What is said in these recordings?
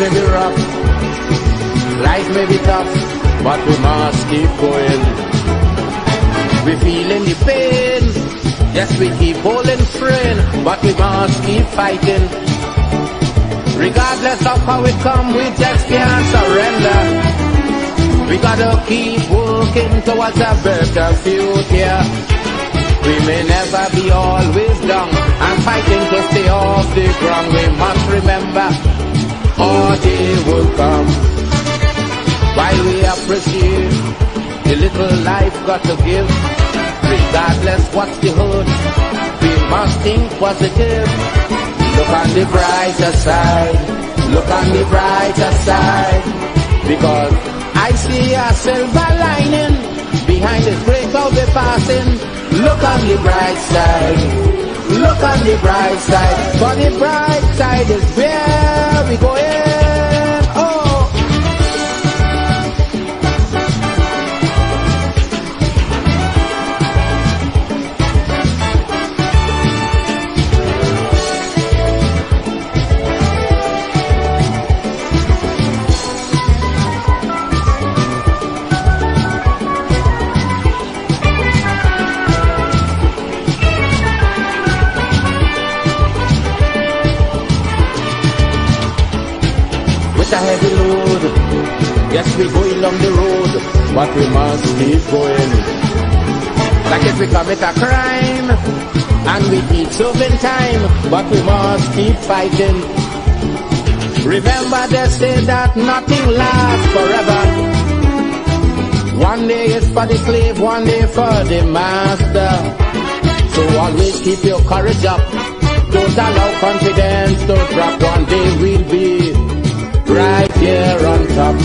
may be rough, life may be tough, but we must keep going. We feeling the pain, yes, we keep holding strain, but we must keep fighting. Regardless of how it come, we just can't surrender. We gotta keep working towards a better future. We may never be always down and fighting to stay off the ground. We must remember our day will come. While we appreciate the little life got to give, regardless what's the hurt, we must think positive. Look on the brighter side, look on the brighter side, because I see a silver lining behind this great cloud we're passing. Look on the bright side, look on the bright side, for the bright side is where we going. Oh. A heavy load, yes, we going along the road, but we must keep going. Like if we commit a crime and we keep serving time, but we must keep fighting. Remember they say that nothing lasts forever. One day is for the slave, one day for the master. So always keep your courage up, don't allow confidence to drop. One day we'll be right here on top.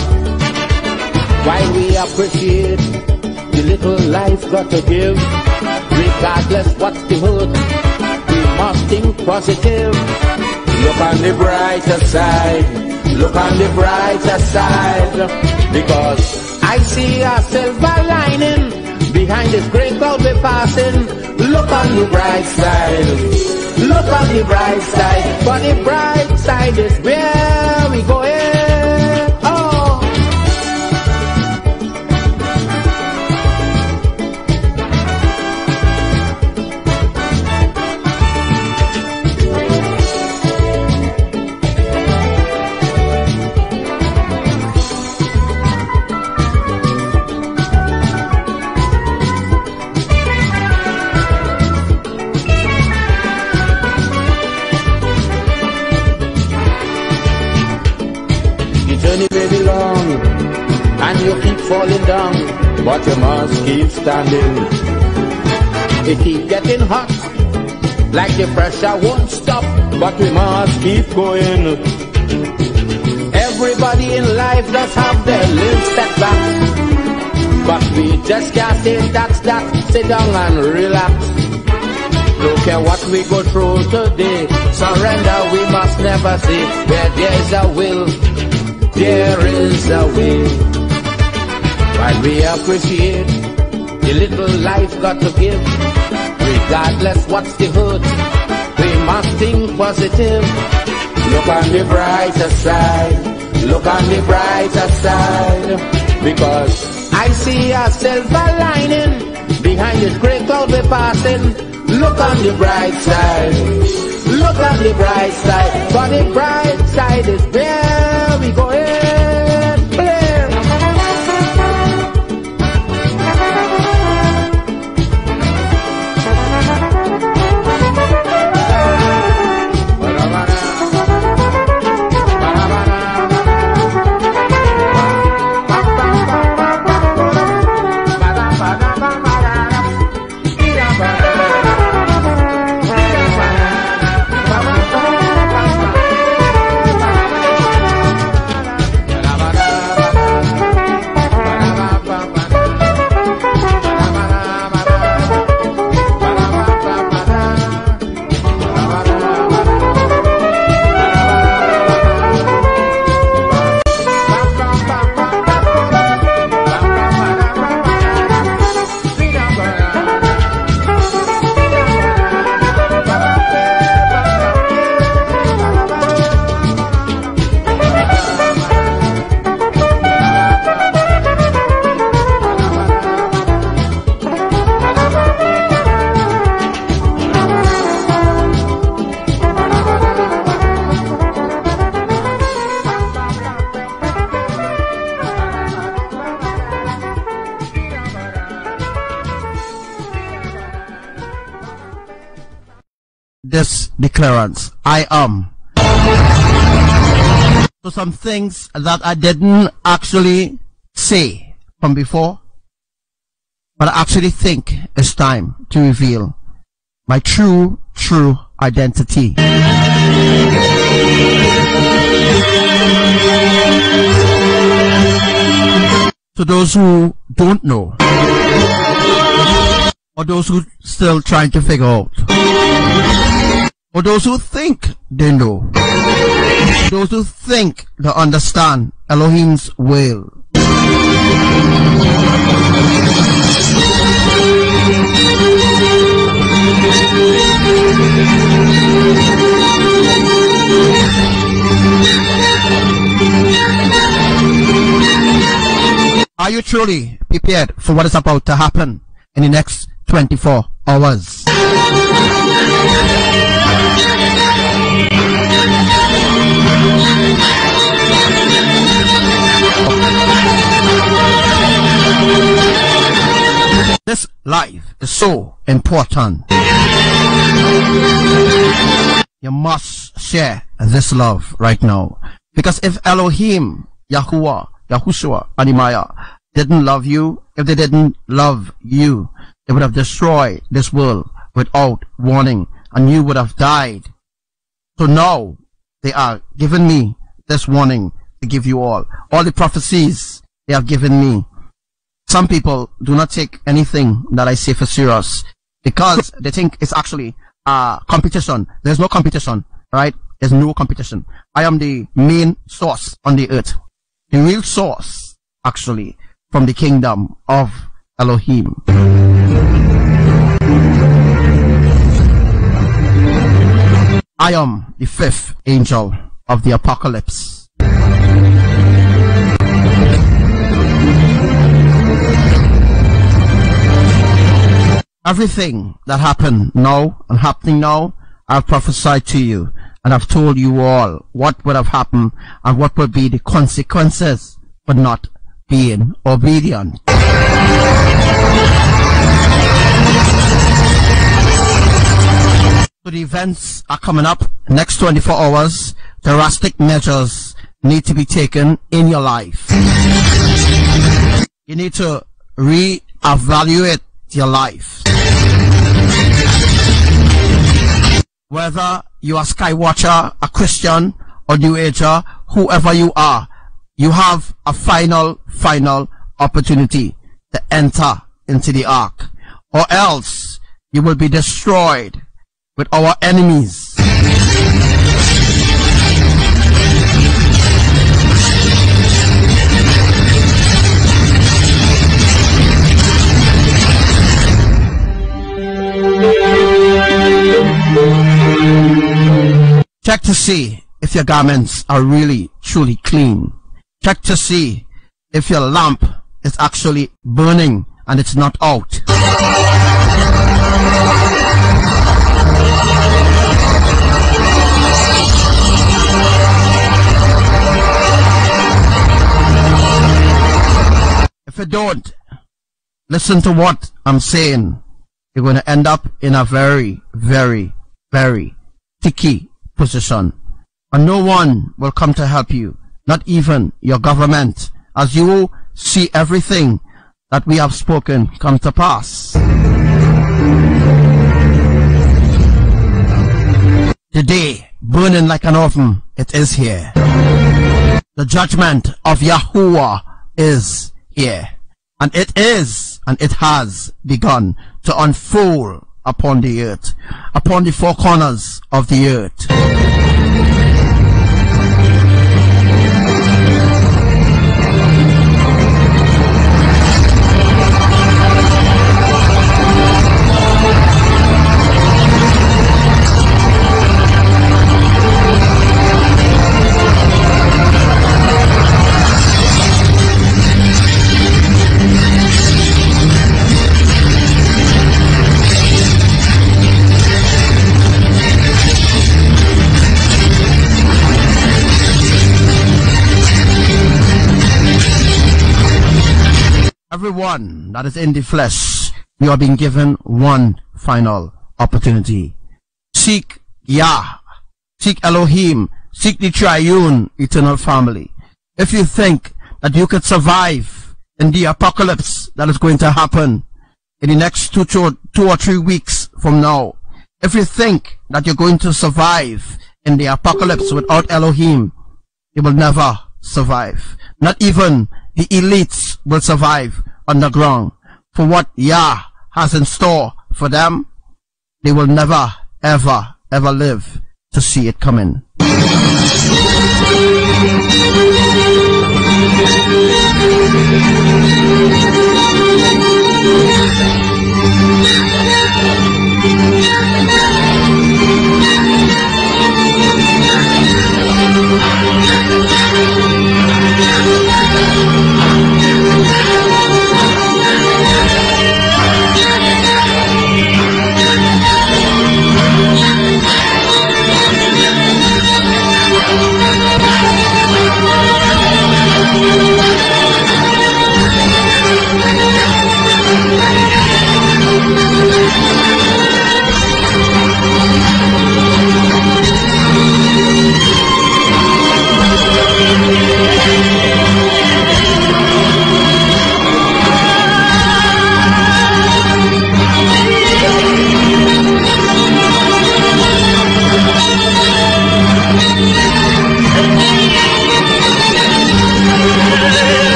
While we appreciate the little life got to give, regardless what's the hurt, we must think positive. Look on the brighter side, look on the brighter side, because I see a silver lining behind this great cloud we're passing. Look on the bright side, look on the bright side, for the bright side is where we going. Oh. Journey may be long and you keep falling down, but you must keep standing. It keep getting hot, like the pressure won't stop, but we must keep going. Everybody in life does have their little setbacks, but we just can't say that's that. Sit down and relax. Don't care what we go through today, surrender we must never say. Where there's a will, there is a way. While we appreciate the little life got to give, regardless what's the hurt, we must think positive. Look on the brighter side, look on the brighter side, because I see a silver lining behind this great cloud we're passing. Look on the bright side, look on the bright side, for the bright side is where we going. clearance. I am. So some things that I didn't actually say from before, but I actually think it's time to reveal my true identity. To those who don't know, or those who still trying to figure out, or those who think they know, those who think they understand Elohim's will. Are you truly prepared for what is about to happen in the next 24 hours? This life is so important. You must share this love right now. Because if Elohim, YAHUWAH, YAHUSHUA, and IMAYAH didn't love you, if they didn't love you, they would have destroyed this world without warning, and you would have died. So now they are giving me this warning to give you all the prophecies they have given me. Some people do not take anything that I say for serious because they think it's actually competition. There's no competition, right? There's no competition. I am the main source on the earth, the real source, actually, from the kingdom of Elohim. I am the fifth angel of the apocalypse. Everything that happened now and happening now, I've prophesied to you, and I've told you all what would have happened and what would be the consequences for not being obedient. So the events are coming up next 24 hours. Drastic measures need to be taken in your life. You need to re-evaluate your life. Whether you are Skywatcher, a Christian, or New Ager, whoever you are, you have a final opportunity to enter into the ark, or else you will be destroyed with our enemies. Check to see if your garments are really truly clean. Check to see if your lamp is actually burning and it's not out. If you don't listen to what I'm saying, you're going to end up in a very sticky position, and no one will come to help you, not even your government, as you will see everything that we have spoken come to pass. The day burning like an oven, it is here. The judgment of YAHUWAH is here, and it is, and it has begun to unfold upon the earth, upon the four corners of the earth. Everyone that is in the flesh, you are being given one final opportunity. Seek Yah, seek Elohim, seek the triune eternal family. If you think that you could survive in the apocalypse that is going to happen in the next 2 or 3 weeks from now, if you think that you're going to survive in the apocalypse without Elohim, you will never survive. Not even the elites will survive underground. For what Yah has in store for them, they will never, ever, ever live to see it coming.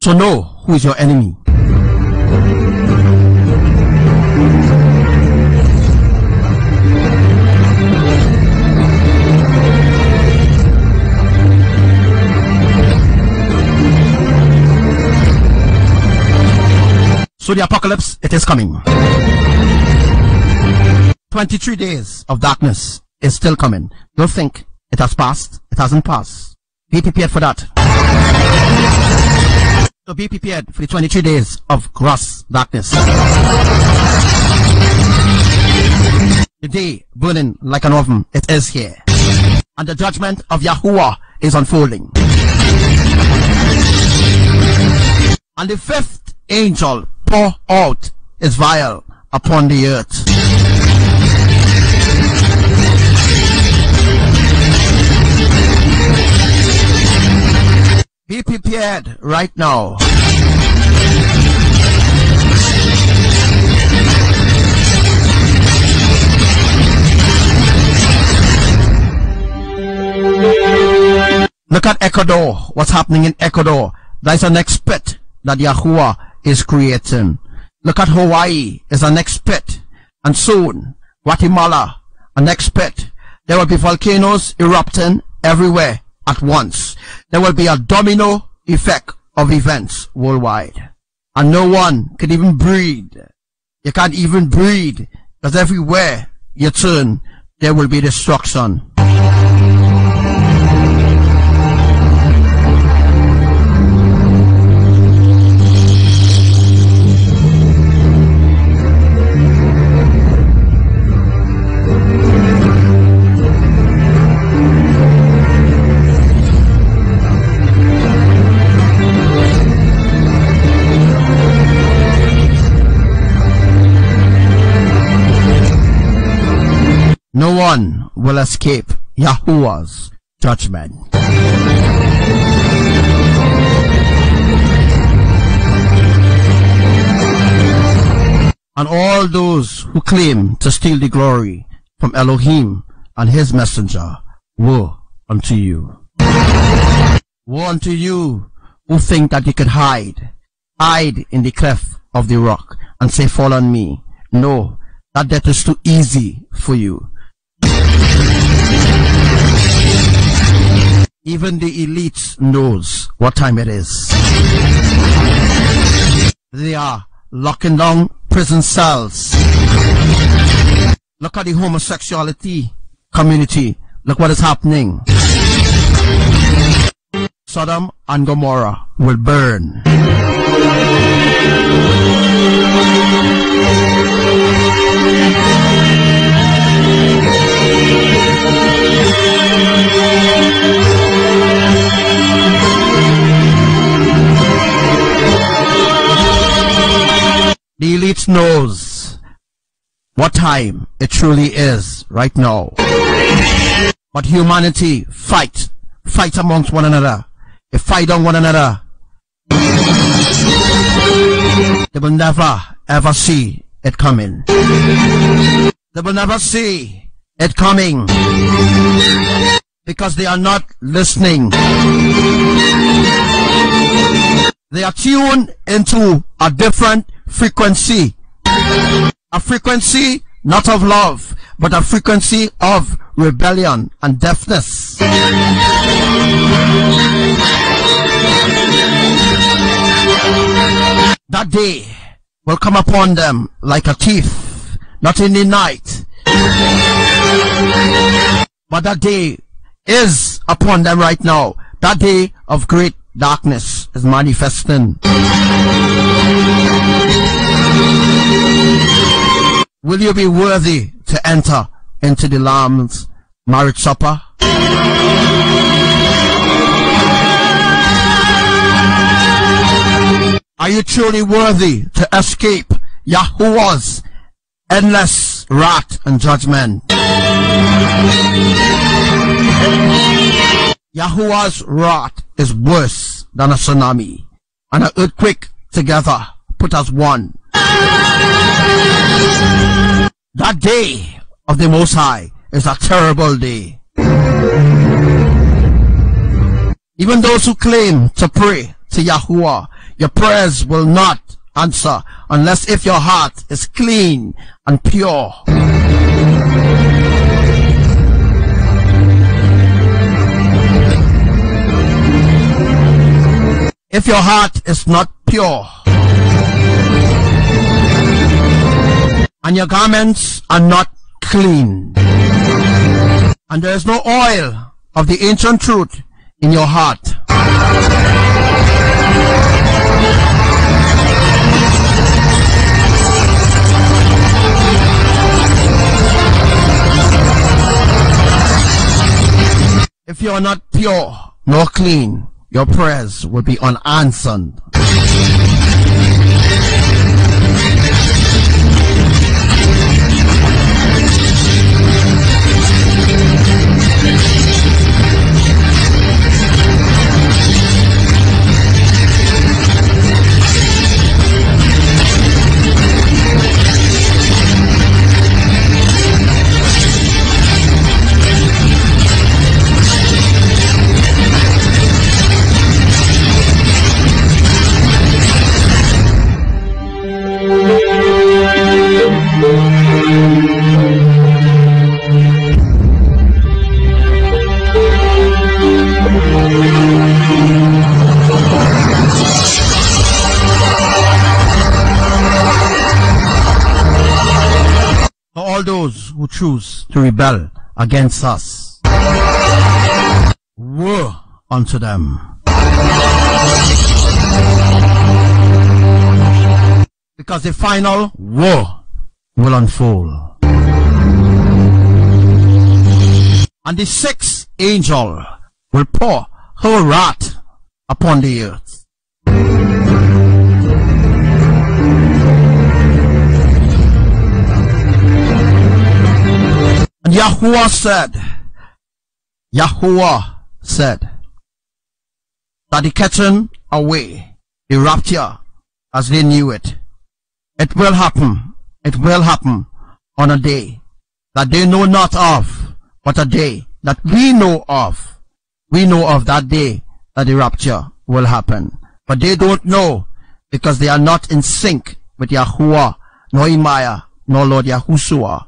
So know who is your enemy. So the apocalypse, it is coming. 23 days of darkness is still coming. Don't think it has passed. It hasn't passed. Be prepared for that. So be prepared for the 23 days of gross darkness. The day burning like an oven, it is here. And the judgment of Yahuwah is unfolding. And the 5th angel pour out his vial upon the earth. Be prepared right now. Look at Ecuador. What's happening in Ecuador? There's an next pit that Yahuwah is creating. Look at Hawaii. Is a next pit. And soon, Guatemala, a next pit. There will be volcanoes erupting everywhere at once. There will be a domino effect of events worldwide. And no one can even breathe. You can't even breathe, because everywhere you turn, there will be destruction. No one will escape Yahuwah's judgment. And all those who claim to steal the glory from Elohim and his messenger, woe unto you. Woe unto you who think that you can hide in the cleft of the rock and say, fall on me. No, that is too easy for you. Even the elites knows what time it is. They are locking down prison cells. Look at the homosexuality community. Look what is happening. Sodom and Gomorrah will burn. The elite knows what time it truly is right now. But humanity fight amongst one another. They fight on one another. They will never ever see it coming. They will never see it coming because they are not listening. They are tuned into a different frequency. A frequency not of love, but a frequency of rebellion and deafness. That day will come upon them like a thief, not in the night, but that day is upon them right now. That day of great darkness is manifesting. Will you be worthy to enter into the Lamb's marriage supper? Are you truly worthy to escape Yahuwah's endless wrath and judgment? Yahuwah's wrath is worse than a tsunami and an earthquake together put as one. That day of the Most High is a terrible day. Even those who claim to pray to Yahuwah, your prayers will not answer unless if your heart is clean and pure. If your heart is not pure and your garments are not clean and there is no oil of the ancient truth in your heart, if you are not pure nor clean, your prayers will be unanswered. All those who choose to rebel against us, woe unto them. Because the final woe will unfold. And the sixth angel will pour her wrath upon the earth. And Yahuwah said that the catching away, the rapture as they knew it, it will happen on a day that they know not of, but a day that we know of. We know of that day that the rapture will happen, but they don't know because they are not in sync with Yahuwah, nor IMAYAH, nor Lord YAHUSHUA.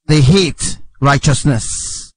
They hate righteousness.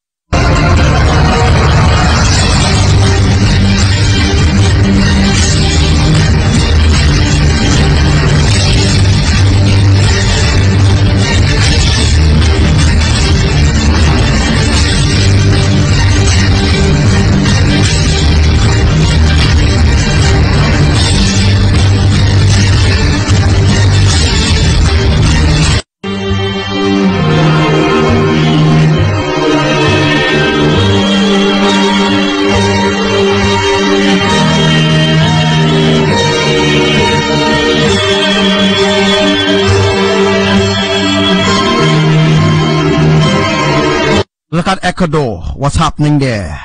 Look at Ecuador, what's happening there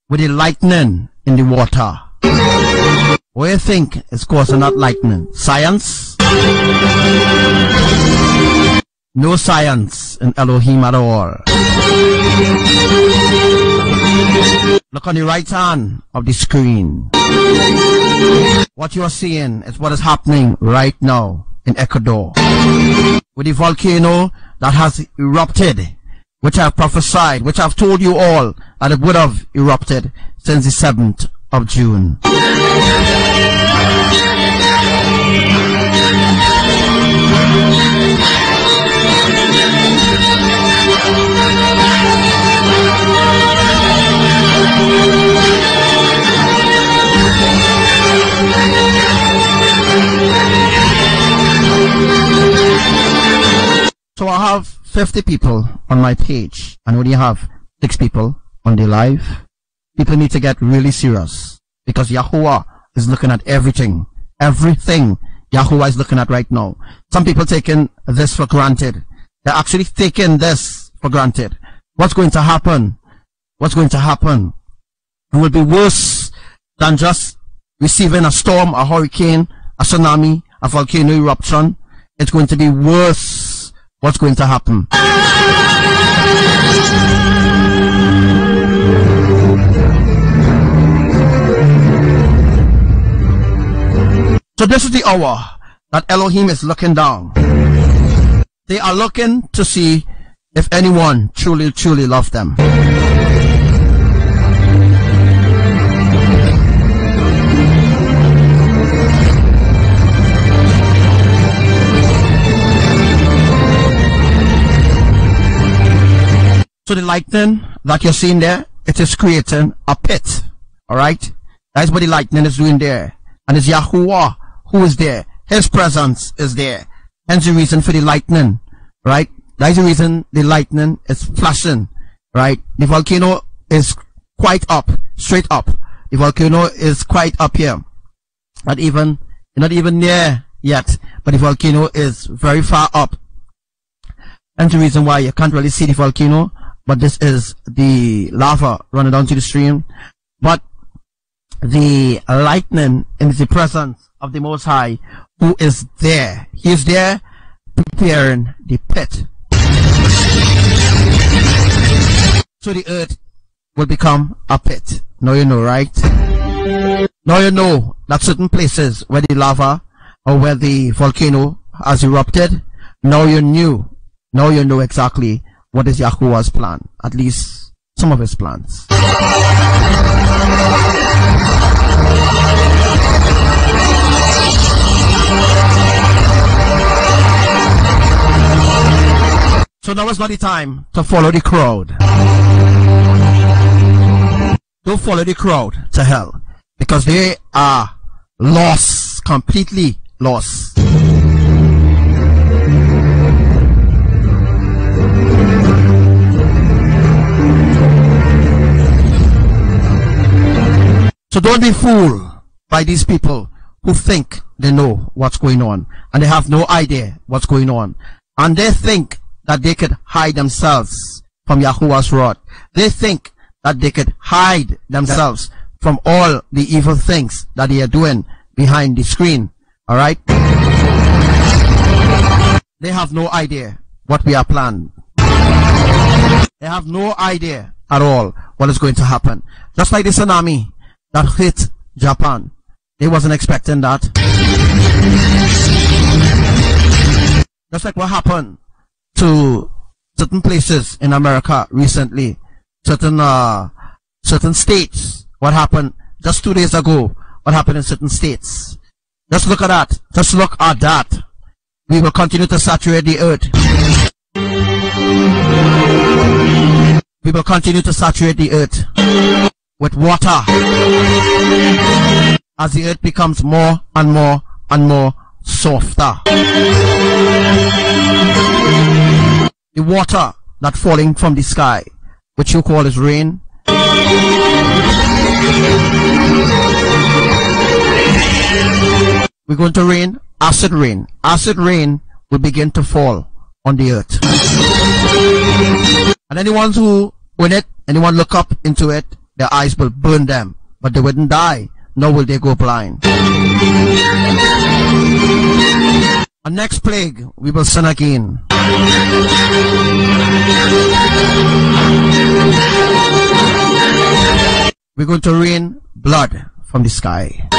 with the lightning in the water. What do you think is causing that lightning? Science? No science in Elohim at all. Look on the right hand of the screen. What you are seeing is what is happening right now in Ecuador with the volcano that has erupted, which I have prophesied, which I have told you all that it would have erupted since the 7th of June. So I have 50 people on my page and only have 6 people on the live. People need to get really serious because Yahuwah is looking at everything. Everything Yahuwah is looking at right now. Some people taking this for granted. They're actually taking this for granted. What's going to happen? What's going to happen? It will be worse than just receiving a storm, a hurricane, a tsunami, a volcano eruption. It's going to be worse. What's going to happen? So this is the hour that Elohim is looking down. They are looking to see if anyone truly loves them. So the lightning that you're seeing there, it is creating a pit. Alright? That's what the lightning is doing there. And it's Yahuwah who is there. His presence is there. Hence the reason for the lightning. Right? That's the reason the lightning is flashing. Right? The volcano is quite up. Straight up. The volcano is quite up here. Not even near yet. But the volcano is very far up. And the reason why you can't really see the volcano. But this is the lava running down to the stream. But the lightning is the presence of the Most High who is there. He is there preparing the pit. So the earth will become a pit. Now you know, right? Now you know that certain places where the lava or where the volcano has erupted, now you know exactly what is Yahuwah's plan, at least some of his plans. So now is not the time to follow the crowd. Don't follow the crowd to hell, because they are lost, completely lost. So don't be fooled by these people who think they know what's going on and they have no idea what's going on. And they think that they could hide themselves from Yahuwah's wrath. They think that they could hide themselves from all the evil things that they are doing behind the screen. Alright? They have no idea what we are planning. They have no idea at all what is going to happen. Just like the tsunami that hit Japan. They wasn't expecting that. Just like what happened to certain places in America recently. Certain states. What happened just 2 days ago. What happened in certain states. Just look at that. Just look at that. We will continue to saturate the earth. We will continue to saturate the earth with water as the earth becomes more and more and more softer. The water that falling from the sky, which you call as rain, we're going to rain acid rain. Acid rain will begin to fall on the earth. And anyone who win it, anyone look up into it, their eyes will burn them, but they wouldn't die, nor will they go blind. And next plague, we will sin again. We're going to rain blood from the sky.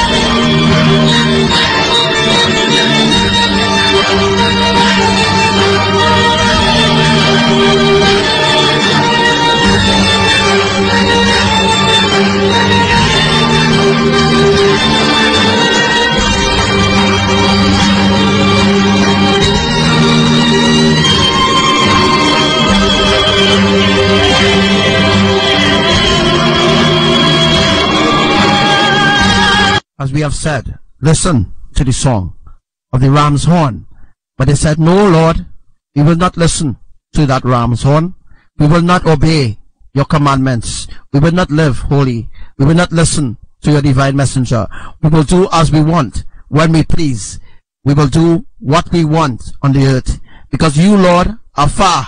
As we have said, listen to the song of the ram's horn. But they said, no, Lord, we will not listen to that ram's horn. We will not obey your commandments. We will not live holy. We will not listen to your divine messenger. We will do as we want, when we please. We will do what we want on the earth, because you, Lord, are far,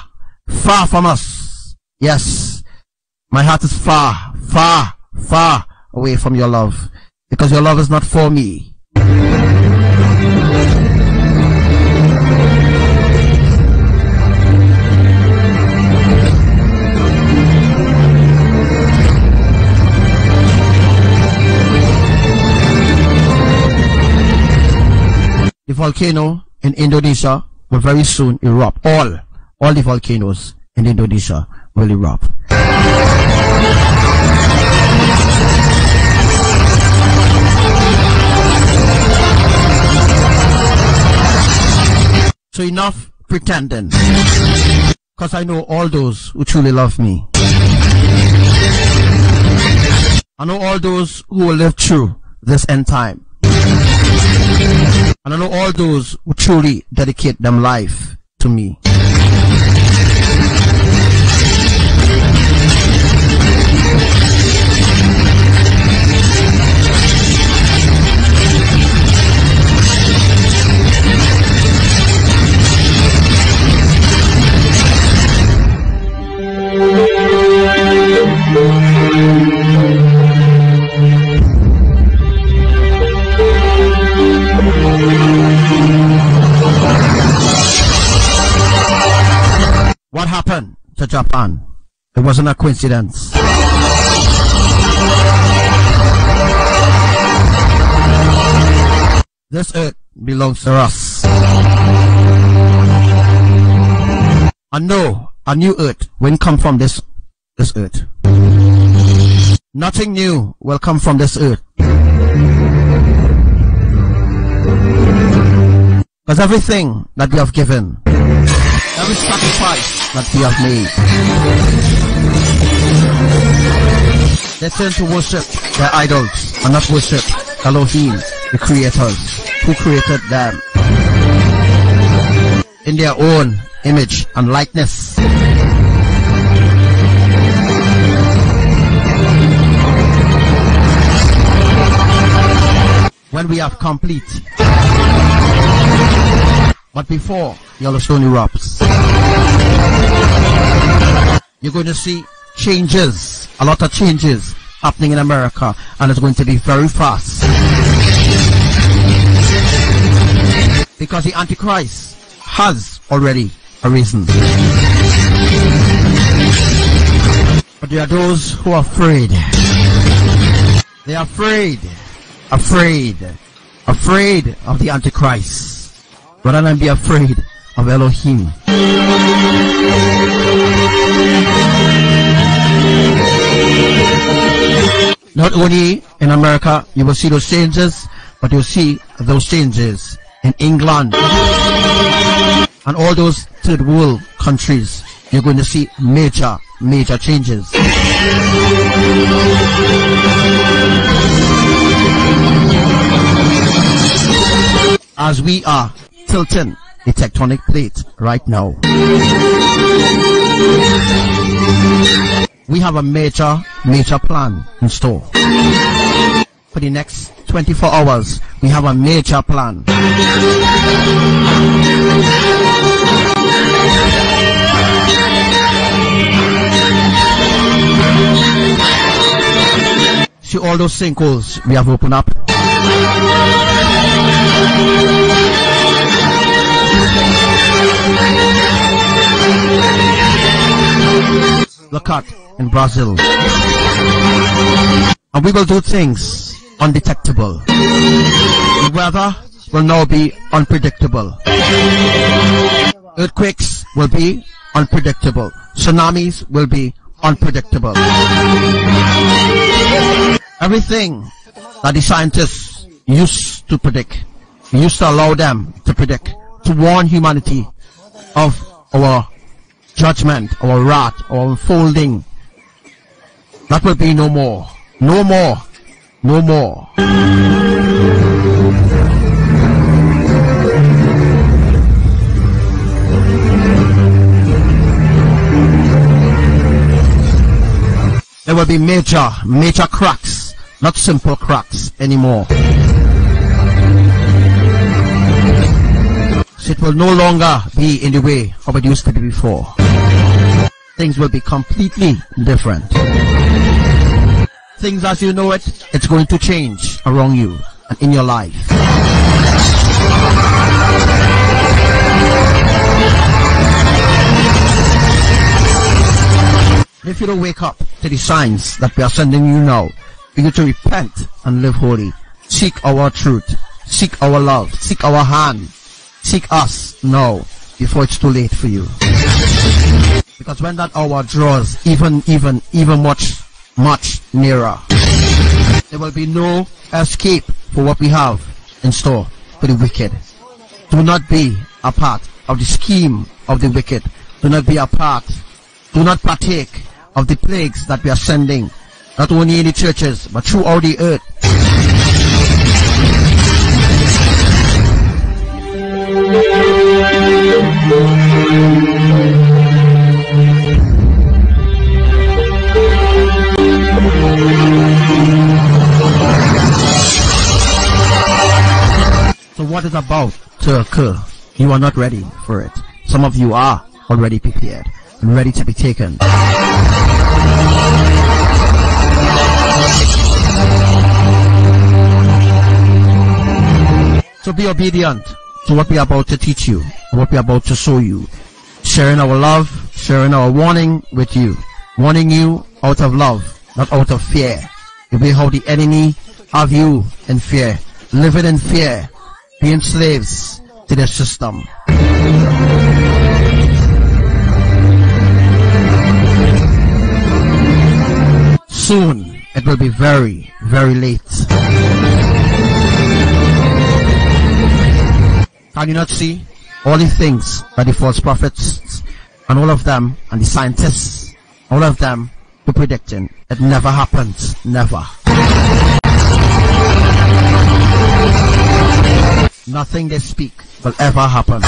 far from us. Yes, my heart is far, far, far away from your love, because your love is not for me. The volcano in Indonesia will very soon erupt. All the volcanoes in Indonesia will erupt. So enough pretending, because I know all those who truly love me. I know all those who will live through this end time. And I know all those who truly dedicate their life to me. What happened to Japan? It wasn't a coincidence. This earth belongs to us. And no, a new earth won't come from this earth. Nothing new will come from this earth. Because everything that we have given, every sacrifice that we have made, they turn to worship their idols and not worship Elohim, the creators, who created them in their own image and likeness. When we are complete. But before Yellowstone erupts, you're going to see changes, a lot of changes happening in America, and it's going to be very fast. Because the Antichrist has already arisen. But there are those who are afraid. They are afraid of the Antichrist, rather than be afraid of Elohim. Not only in America you will see those changes, but you'll see those changes in England and all those third world countries. You're going to see major changes. As we are tilting the tectonic plate right now, we have a major plan in store. For the next 24 hours, we have a major plan. all those sinkholes we have opened up. The cut in Brazil. And we will do things undetectable. The weather will now be unpredictable. Earthquakes will be unpredictable. Tsunamis will be unpredictable. Everything that the scientists used to predict, we used to allow them to predict, to warn humanity of our judgment, our wrath, our unfolding. That will be no more. No more. No more. There will be major cracks, not simple cracks anymore. So it will no longer be in the way how it used to be before. Things will be completely different. Things as you know it, it's going to change around you and in your life. If you don't wake up to the signs that we are sending you now, for you to repent and live holy, seek our truth, seek our love, seek our hand, seek us now before it's too late for you. Because when that hour draws even much nearer, there will be no escape for what we have in store for the wicked. Do not be a part of the scheme of the wicked. Do not be a part, do not partake of the plagues that we are sending, not only in the churches, but throughout the earth. So what is about to occur? You are not ready for it. Some of you are already prepared and ready to be taken. So be obedient to what we are about to teach you, what we are about to show you. Sharing our love, sharing our warning with you. Warning you out of love, not out of fear. The way how the enemy have you in fear, living in fear, being slaves to their system. Soon, it will be very, very late. Can you not see all the things that the false prophets and all of them and the scientists, all of them were predicting? It never happens. Never. Nothing they speak will ever happen.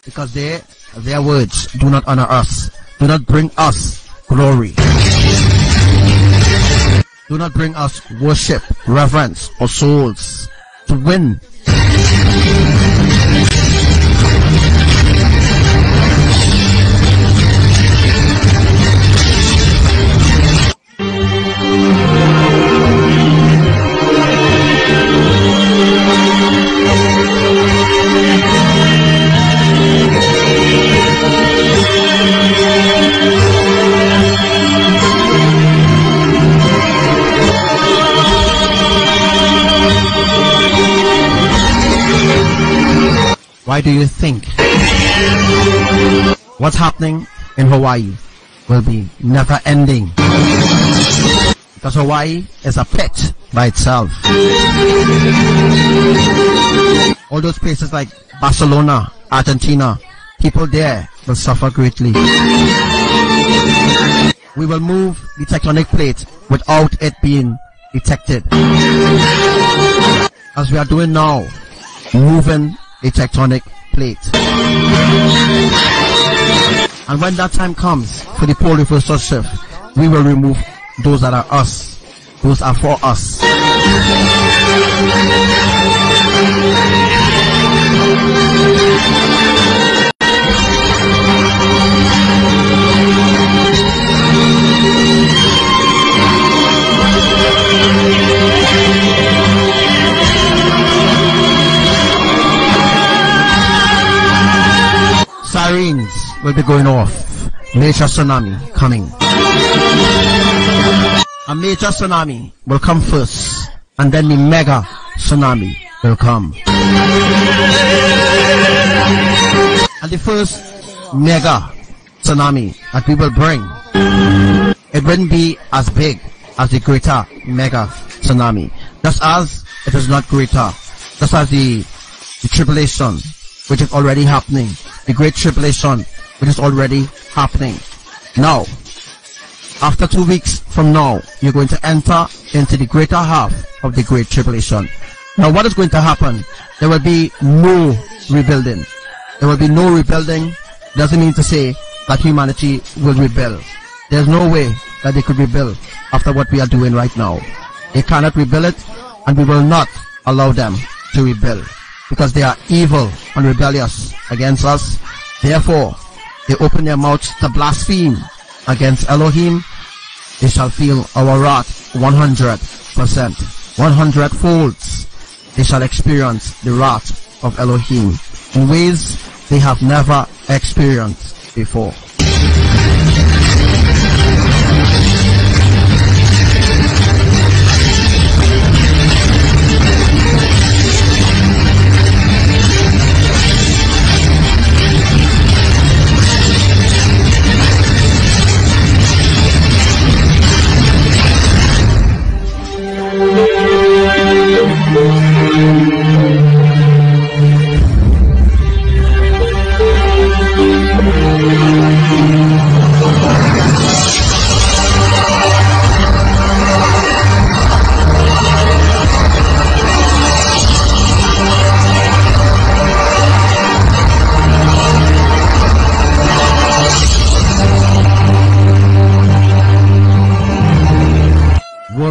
Because their words do not honor us, do not bring us glory, do not bring us worship, reverence, or souls to win. Why do you think what's happening in Hawaii will be never ending? Because Hawaii is a pit by itself. All those places like Barcelona, Argentina, people there will suffer greatly. We will move the tectonic plate without it being detected. As we are doing now, moving a tectonic plate. And when that time comes for the pole reversal shift, we will remove those that are us. Those are for us. sirens will be going off. Major tsunami coming. A major tsunami will come first, and then the mega tsunami will come. And the first mega tsunami that we will bring, it wouldn't be as big as the greater mega tsunami. Just as it is not greater, just as the tribulation which is already happening, the great tribulation which is already happening. Now, after 2 weeks from now, you're going to enter into the greater half of the great tribulation. Now, what is going to happen? There will be no rebuilding. There will be no rebuilding. Doesn't mean to say that humanity will rebuild. There's no way that they could rebuild after what we are doing right now. They cannot rebuild it, and we will not allow them to rebuild, because they are evil and rebellious against us. Therefore, they open their mouths to blaspheme against Elohim. They shall feel our wrath 100%, 100 folds. They shall experience the wrath of Elohim in ways they have never experienced before.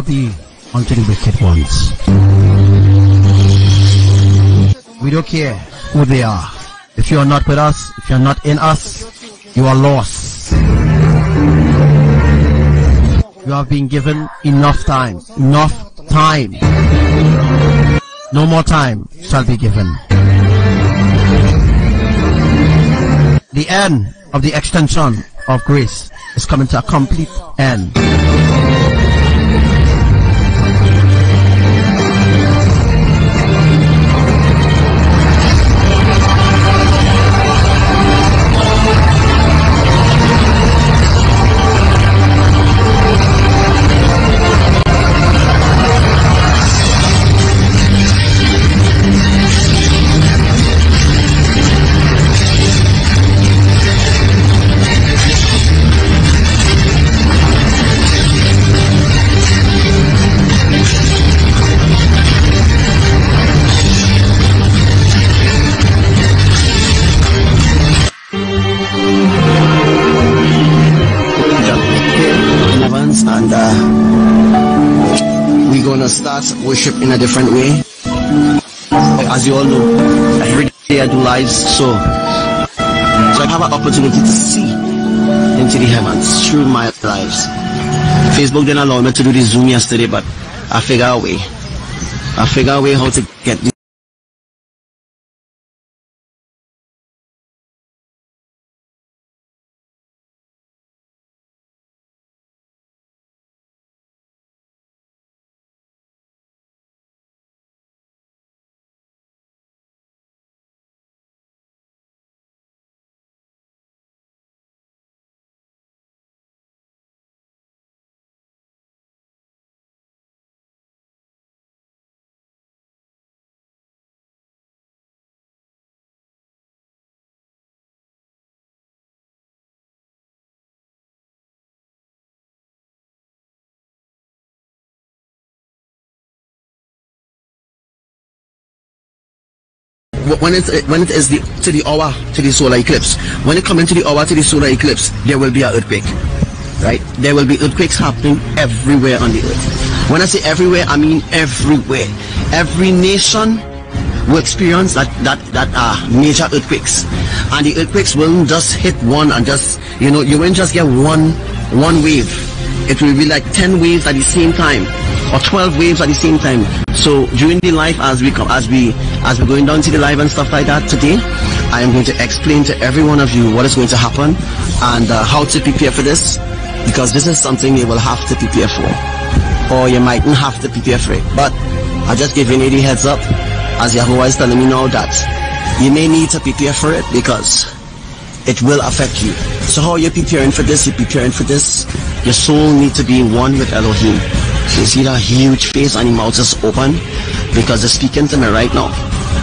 Be unto the wicked ones. We don't care who they are. If you are not with us, if you are not in us, you are lost. You have been given enough time. Enough time. No more time shall be given. The end of the extension of grace is coming to a complete end. And we're gonna start worship in a different way. As you all know, every day I do lives, so I have an opportunity to see into the heavens through my lives. Facebook didn't allow me to do the Zoom yesterday, but I figure a way. How to get this. When it is to the hour to the solar eclipse, when it comes into the hour to the solar eclipse, there will be an earthquake, right? There will be earthquakes happening everywhere on the earth. When I say everywhere, I mean everywhere. Every nation will experience that major earthquakes, and the earthquakes won't just hit one and just, you won't just get one wave. it will be like 10 waves at the same time, or 12 waves at the same time. So during the live, as we're going down to the live and stuff like that today, I am going to explain to every one of you what is going to happen and how to prepare for this, because this is something you will have to prepare for, or you mightn't have to prepare for it. But I just giving you the heads up, as Yahuwah is telling me now, that you may need to prepare for it because it will affect you. So how are you preparing for this? You're preparing for this. Your soul needs to be one with Elohim. So you see that huge face and the mouth is open because it's speaking to me right now.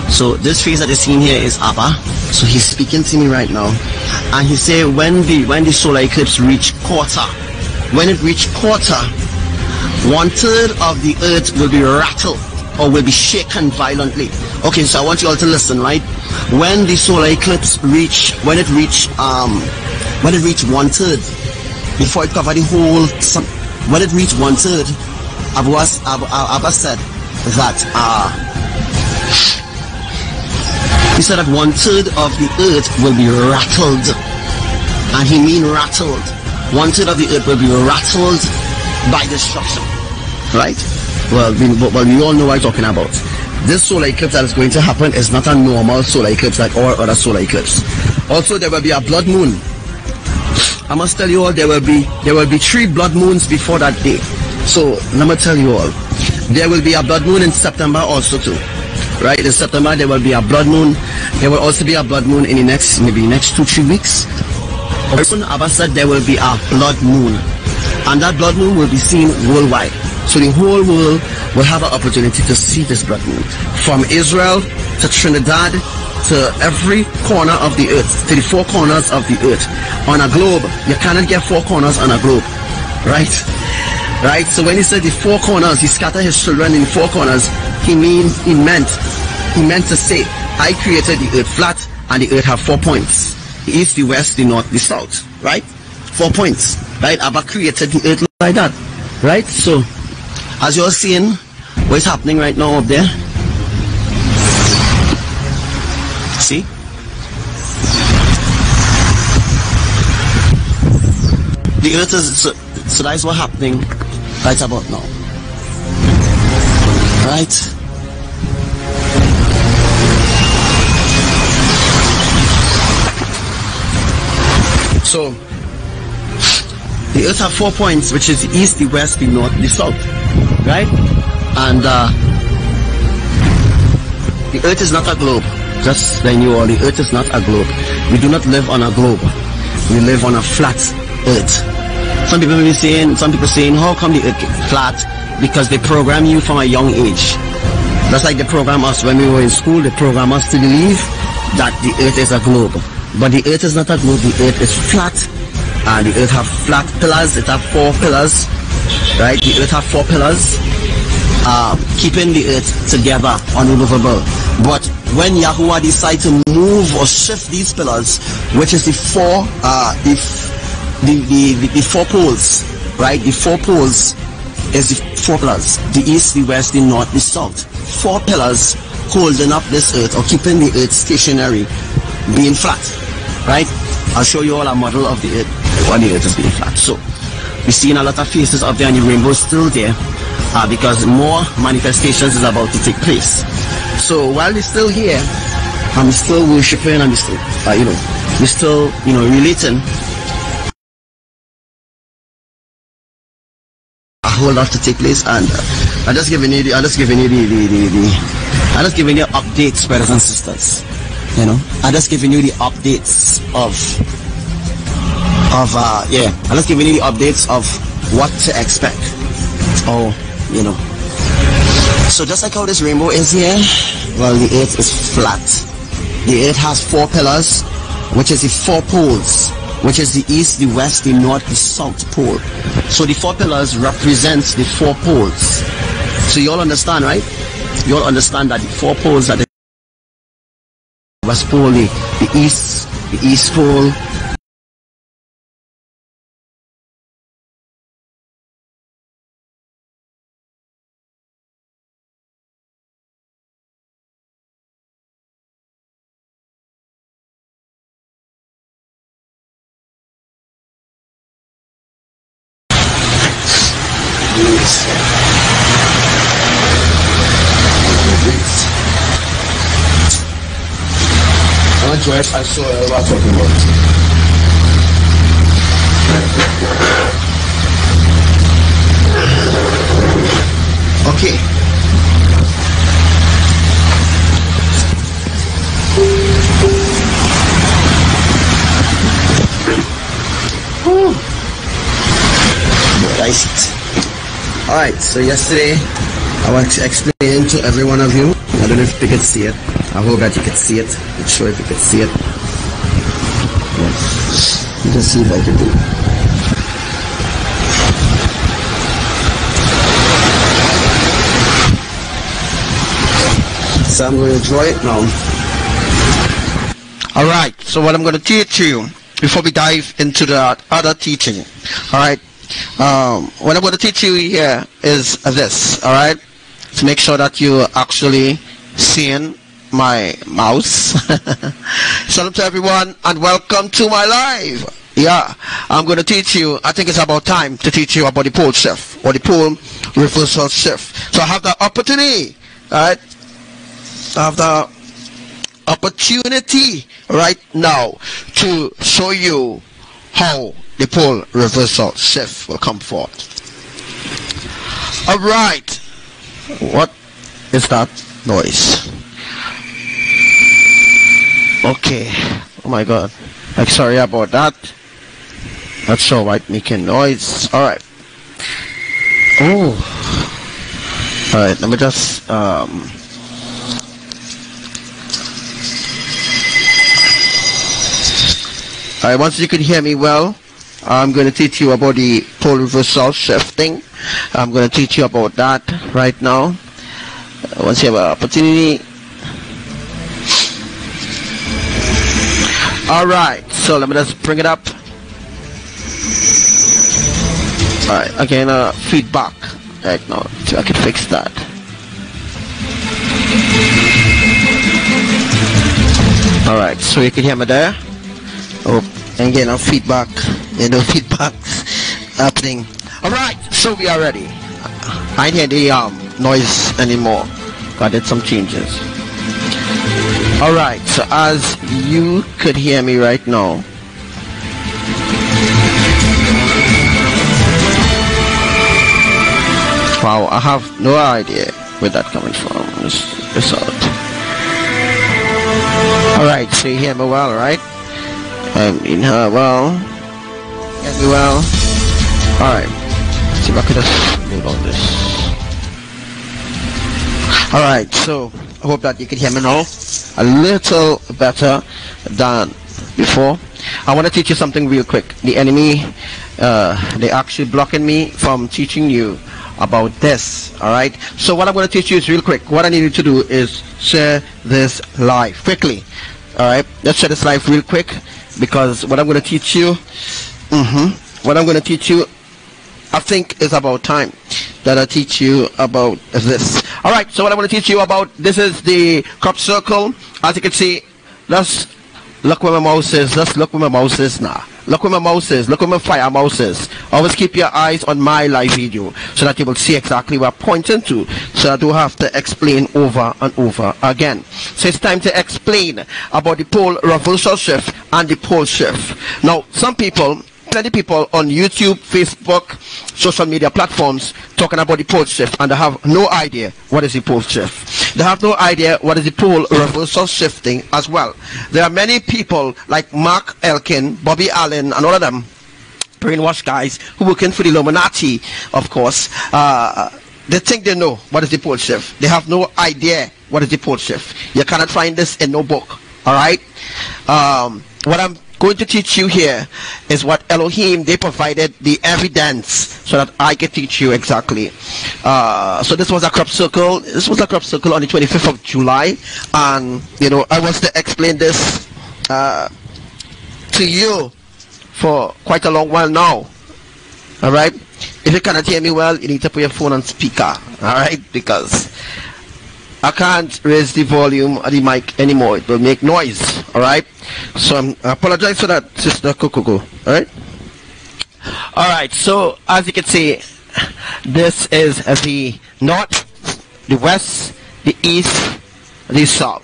So this face that is seen here is Abba. So he's speaking to me right now. And he said when the solar eclipse reach quarter, when it reach quarter, 1/3 of the earth will be rattled or will be shaken violently. Okay, so I want you all to listen, right? When the solar eclipse when it reach 1/3, before it cover the whole sun, when it reach 1/3, Abba said that he said that 1/3 of the earth will be rattled, and he mean rattled. 1/3 of the earth will be rattled by destruction, right? Well, we all know what I'm talking about. This solar eclipse that is going to happen is not a normal solar eclipse like all other solar eclipses. Also, there will be a blood moon. I must tell you all, there will be 3 blood moons before that day. So let me tell you all, there will be a blood moon in September also too, right? In September there will be a blood moon. There will also be a blood moon in the next 2-3 weeks. Also, Abba said there will be a blood moon, and that blood moon will be seen worldwide. So the whole world will have an opportunity to see this blood moon, from Israel to Trinidad to every corner of the earth, to the 4 corners of the earth. On a globe, you cannot get 4 corners on a globe, right? Right? So when he said the 4 corners, he scattered his children in 4 corners, he meant to say, I created the earth flat, and the earth have 4 points: the east, the west, the north, the south, right? 4 points, right? Abba created the earth like that, right? So as you're seeing what's happening right now up there, see, the earth is so that's what's happening right about now, right? So the earth have 4 points, which is the east, the west, the north, the south, right? And the earth is not a globe. Just letting you all, the earth is not a globe. We do not live on a globe. We live on a flat earth. Some people saying, how come the earth is flat? Because they program you from a young age. Just like they program us when we were in school, they program us to believe that the earth is a globe. But the earth is not a globe, the earth is flat. And the earth have flat pillars, it have 4 pillars, right? The earth have 4 pillars, keeping the earth together, unmovable. But when Yahuwah decides to move or shift these pillars, which is the 4 poles, right? The 4 poles is the 4 pillars: the east, the west, the north, the south. 4 pillars holding up this earth, or keeping the earth stationary, being flat, right? I'll show you all a model of the earth when the earth is being flat. So we're seeing a lot of faces up there, and the rainbow is still there, because more manifestations is about to take place. So while we're still here, I'm still worshiping, and we're still, we're still, relating. A whole lot to take place, and I'm just giving you updates, brothers and sisters. I'm just giving you the updates I'm just giving you the updates of what to expect. So just like how this rainbow is here, well, the earth is flat. The earth has 4 pillars, which is the 4 poles, which is the east, the west, the north, the south pole. So the 4 pillars represents the 4 poles. So you all understand, right? You all understand that the 4 poles are the west pole, the east pole, this. I want to I saw what I'm talking about. Okay. Alright, so yesterday I was explaining to every one of you. I don't know if you could see it. I hope that you could see it. Not sure if you could see it. Yes. Let's see if I can do it. So I'm going to draw it now. Alright, so what I'm going to teach you before we dive into the other teaching. Alright, what I'm going to teach you here is this. Alright, to make sure that you actually seeing my mouse. Shalom to everyone and welcome to my live. Yeah, I'm going to teach you, I think it's about time to teach you about the pole shift or the pole reversal shift. So I have the opportunity, alright, I have the opportunity right now to show you how the pole reversal shift will come forth. Alright, what is that noise? Okay, oh my god, I'm sorry about that. That's alright, making noise. Alright. Oh, alright, let me just alright, once you can hear me well, I'm going to teach you about the pole reversal shifting. I'm going to teach you about that right now. Once you have an opportunity. Alright, so let me just bring it up. Alright, again, feedback right now, so I can fix that. Alright, so you can hear me there. Oh, and again, feedback, feedback happening. Alright, so we are ready. I ain't hear the noise anymore. I did some changes. Alright, so as you could hear me right now, wow, I have no idea where that coming from. This out. Alright, so you hear me well, right? In her well. Hear me well. Alright. See if I could just move on this. Alright, so I hope that you can hear me now a little better than before. I want to teach you something real quick. The enemy, they actually blocking me from teaching you about this. Alright, so what I'm going to teach you is real quick. What I need you to do is share this live quickly. Alright, let's share this live real quick, because what I'm going to teach you, what I'm going to teach you, I think is about time that I teach you about this. Alright, so what I'm going to teach you about, this is the crop circle. As you can see, let's look where my mouse is. Let's look where my mouse is now. Look where my mouse is. Look where my fire mouse is. Always keep your eyes on my live video so that you will see exactly where I'm pointing to, so I don't have to explain over and over again. So it's time to explain about the pole reversal shift and the pole shift. Now, plenty people on YouTube, Facebook, social media platforms talking about the pole shift, and they have no idea what is the pole shift. They have no idea what is the pole reversal shifting as well. There are many people like Mark Elkin, Bobby Allen, and all of them brainwashed guys who working for the Illuminati, of course. They think they know what is the pole shift. They have no idea what is the pole shift. You cannot find this in no book. Alright? What I'm going to teach you here is what Elohim, they provided the evidence so that I can teach you exactly. So this was a crop circle. This was a crop circle on the 25th of July, and I was to explain this to you for quite a long while now. Alright, if you cannot hear me well, you need to put your phone on speaker. Alright, because I can't raise the volume of the mic anymore. It will make noise. Alright, so I apologize for that, Sister Kukuku. Alright, so as you can see, This is the north, the west, the east, the south.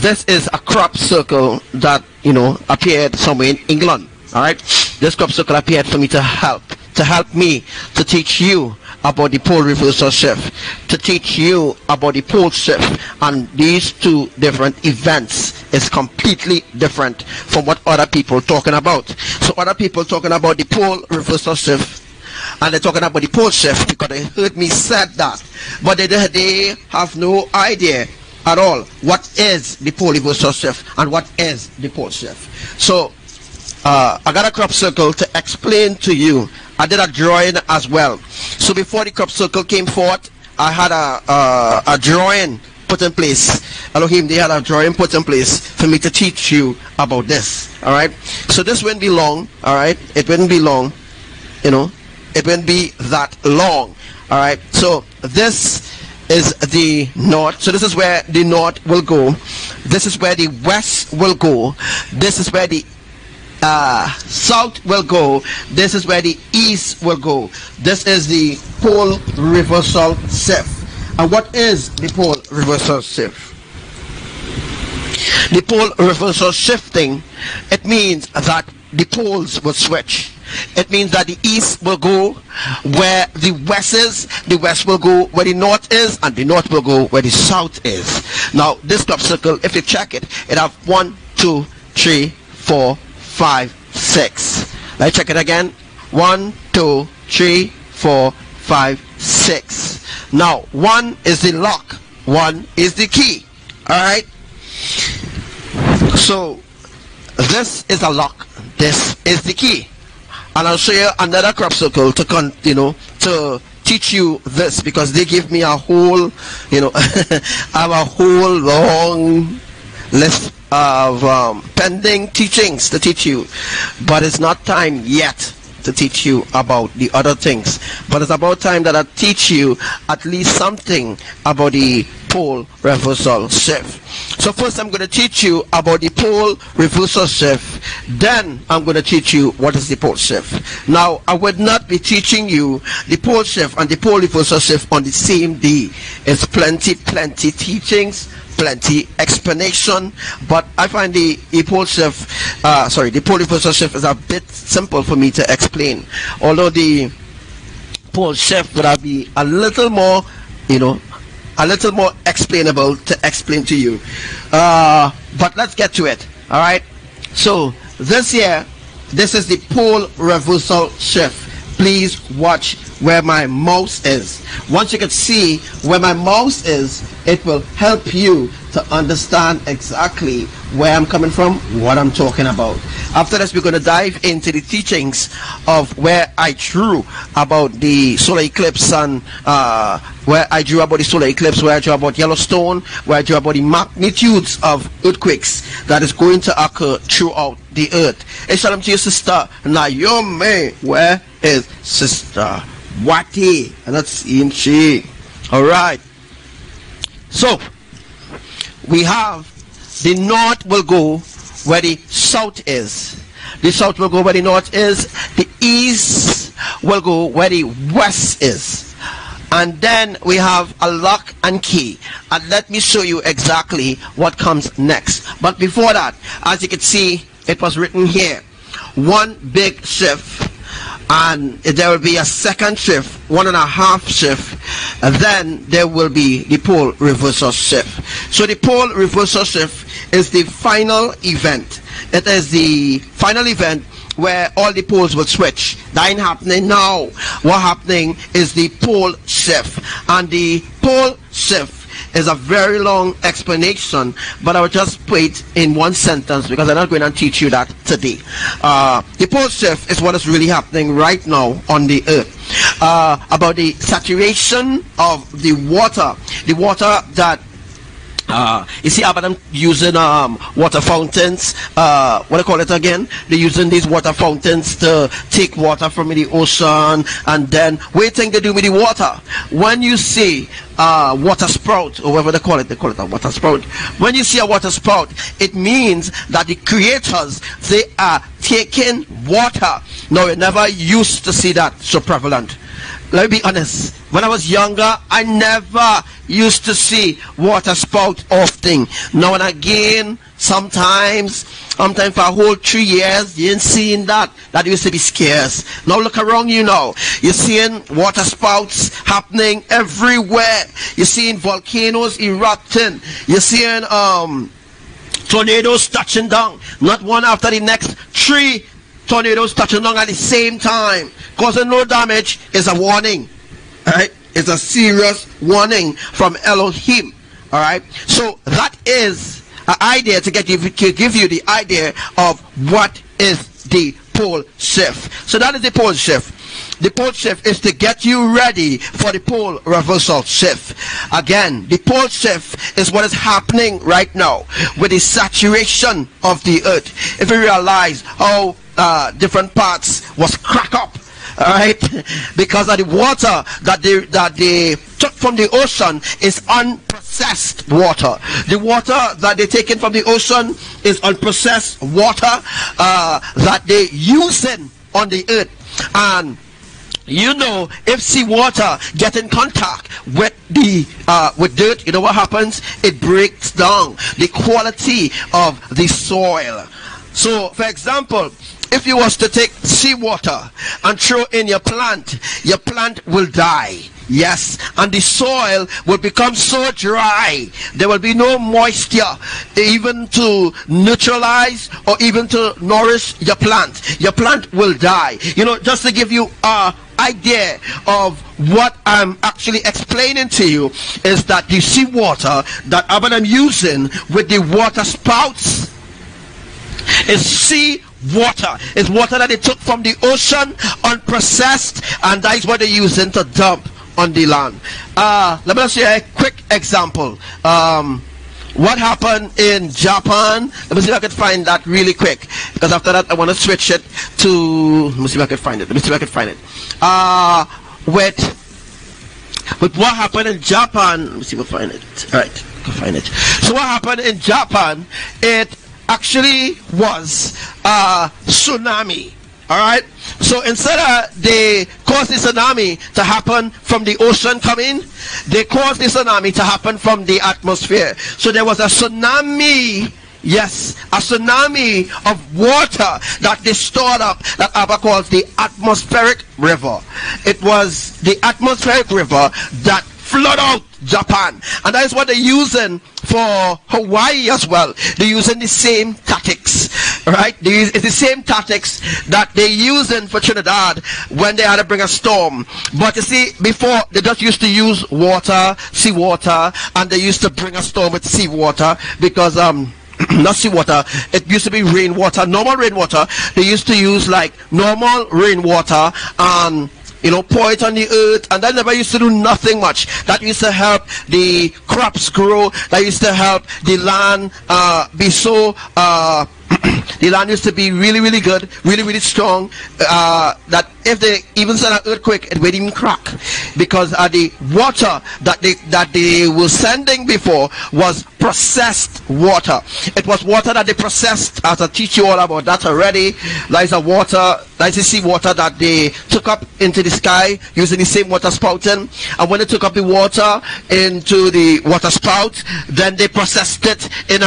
This is a crop circle that, you know, appeared somewhere in England. Alright, this crop circle appeared for me to help me to teach you about the pole reversal shift, to teach you about the pole shift. And these two different events is completely different from what other people talking about. So other people talking about the pole reversal shift, and they're talking about the pole shift because they heard me said that, but they have no idea at all what is the pole reversal shift and what is the pole shift. So I got a crop circle to explain to you. I did a drawing as well. So before the crop circle came forth, I had a drawing put in place. Elohim, they had a drawing put in place for me to teach you about this. Alright, so this wouldn't be long. Alright, it wouldn't be long, you know, it wouldn't be that long. Alright, so this is the north. So this is where the north will go. This is where the west will go. This is where the south will go. This is where the east will go. This is the pole reversal shift. And what is the pole reversal shift? The pole reversal shifting, it means that the poles will switch. It means that the east will go where the west is, the west will go where the north is, and the north will go where the south is. Now this crop circle, if you check it, it have 1, 2, 3, 4, 5, 6. Let's check it again. 1, 2, 3, 4, 5, 6. Now 1 is the lock, 1 is the key. Alright, so this is a lock, this is the key, and I'll show you another crop circle to teach you this, because they give me a whole, I have a whole long list of pending teachings to teach you, but it's not time yet to teach you about the other things. But it's about time that I teach you at least something about the pole reversal shift. So first I'm going to teach you about the pole reversal shift, then I'm going to teach you what is the pole shift. Now I would not be teaching you the pole shift and the pole reversal shift on the same day. It's plenty teachings, plenty explanation, but I find the pole shift, the pole reversal shift is a bit simple for me to explain, although the pole shift would be a little more, a little more explainable to explain to you. But let's get to it. All right. So this here, this is the pole reversal shift. Please watch where my mouse is. Once you can see where my mouse is, it will help you to understand exactly where I'm coming from, what I'm talking about. After this, we're going to dive into the teachings of where I drew about the solar eclipse, and where I drew about the solar eclipse, where I drew about Yellowstone, where I drew about the magnitudes of earthquakes that is going to occur throughout the earth. Hey, shalom to your sister Naomi. Where is Sister Wati? And that's Inchi. Alright. So we have the north will go where the south is. The south will go where the north is. The east will go where the west is. And then we have a lock and key. And let me show you exactly what comes next. But before that, as you can see, it was written here, one big shift, and there will be a second shift, 1.5 shift, and then there will be the pole reversal shift. So the pole reversal shift is the final event. It is the final event where all the poles will switch. That ain't happening now. What happening is the pole shift, and the pole shift is a very long explanation, but I will just put it in one sentence because I'm not going to teach you that today. The pole shift is what is really happening right now on the earth. About the saturation of the water that you see, Abbadiel using water fountains. What do you call it again? They're using these water fountains to take water from the ocean, and then what do you think they do with the water? When you see water sprout, or whatever they call it a water sprout. When you see a water sprout, it means that the creators, they are taking water. Now, we never used to see that so prevalent. let me be honest. When I was younger, I never used to see water spout often. Now and again, sometimes for a whole 3 years, you ain't seeing that. That used to be scarce. Now look around you now. You're seeing water spouts happening everywhere. You're seeing volcanoes erupting. You're seeing tornadoes touching down. Not one after the next. 3 tornadoes touching down at the same time, causing no damage. Is a warning. Alright? It's a serious warning from Elohim. Alright? So that is an idea to give you the idea of what is the pole shift. So that is the pole shift. The pole shift is to get you ready for the pole reversal shift. Again, the pole shift is what is happening right now with the saturation of the earth. If you realize how different parts was cracked up, alright, because of the water that they took from the ocean is unprocessed water. The water that they taken from the ocean is unprocessed water that they using on the earth. And you know, if seawater get in contact with the with dirt, you know what happens? It breaks down the quality of the soil. So, for example, if you was to take seawater and throw in your plant will die. Yes, and the soil will become so dry, there will be no moisture even to neutralize or even to nourish your plant. Your plant will die. You know, just to give you a idea of what I'm actually explaining to you, is that the seawater that I'm using with the water spouts is sea water. It's water that they took from the ocean, unprocessed, and that is what they're using to dump on the land. Let me just share a quick example. What happened in Japan? Let me see if I can find that really quick, because after that I want to switch it to, let me see if I can find it. With what happened in Japan, let me see if I find it. Alright, I can find it. So what happened in Japan, it actually was a tsunami. Alright, so instead of they caused the tsunami to happen from the ocean coming, they caused the tsunami to happen from the atmosphere. So there was a tsunami, yes, a tsunami of water that they stored up, that ABBA calls the atmospheric river. It was the atmospheric river that flood out Japan, and that is what they're using for Hawaii as well. They're using the same tactics, right? It's the same tactics that they're using for Trinidad when they had to bring a storm. But you see, before they just used to use water, seawater, and they used to bring a storm with seawater because not seawater, it used to be rainwater, normal rainwater. They used to use like normal rainwater and, you know, pour it on the earth, and that never used to do nothing much. That used to help the crops grow. That used to help the land be so the land used to be really, really good, really, really strong, that if they even send an earthquake, it would even crack, because the water that they were sending before was processed water. It was water that they processed, as I teach you all about that already. That is a water, that is the sea water that they took up into the sky using the same water spouting. And when they took up the water into the water spout, then they processed it in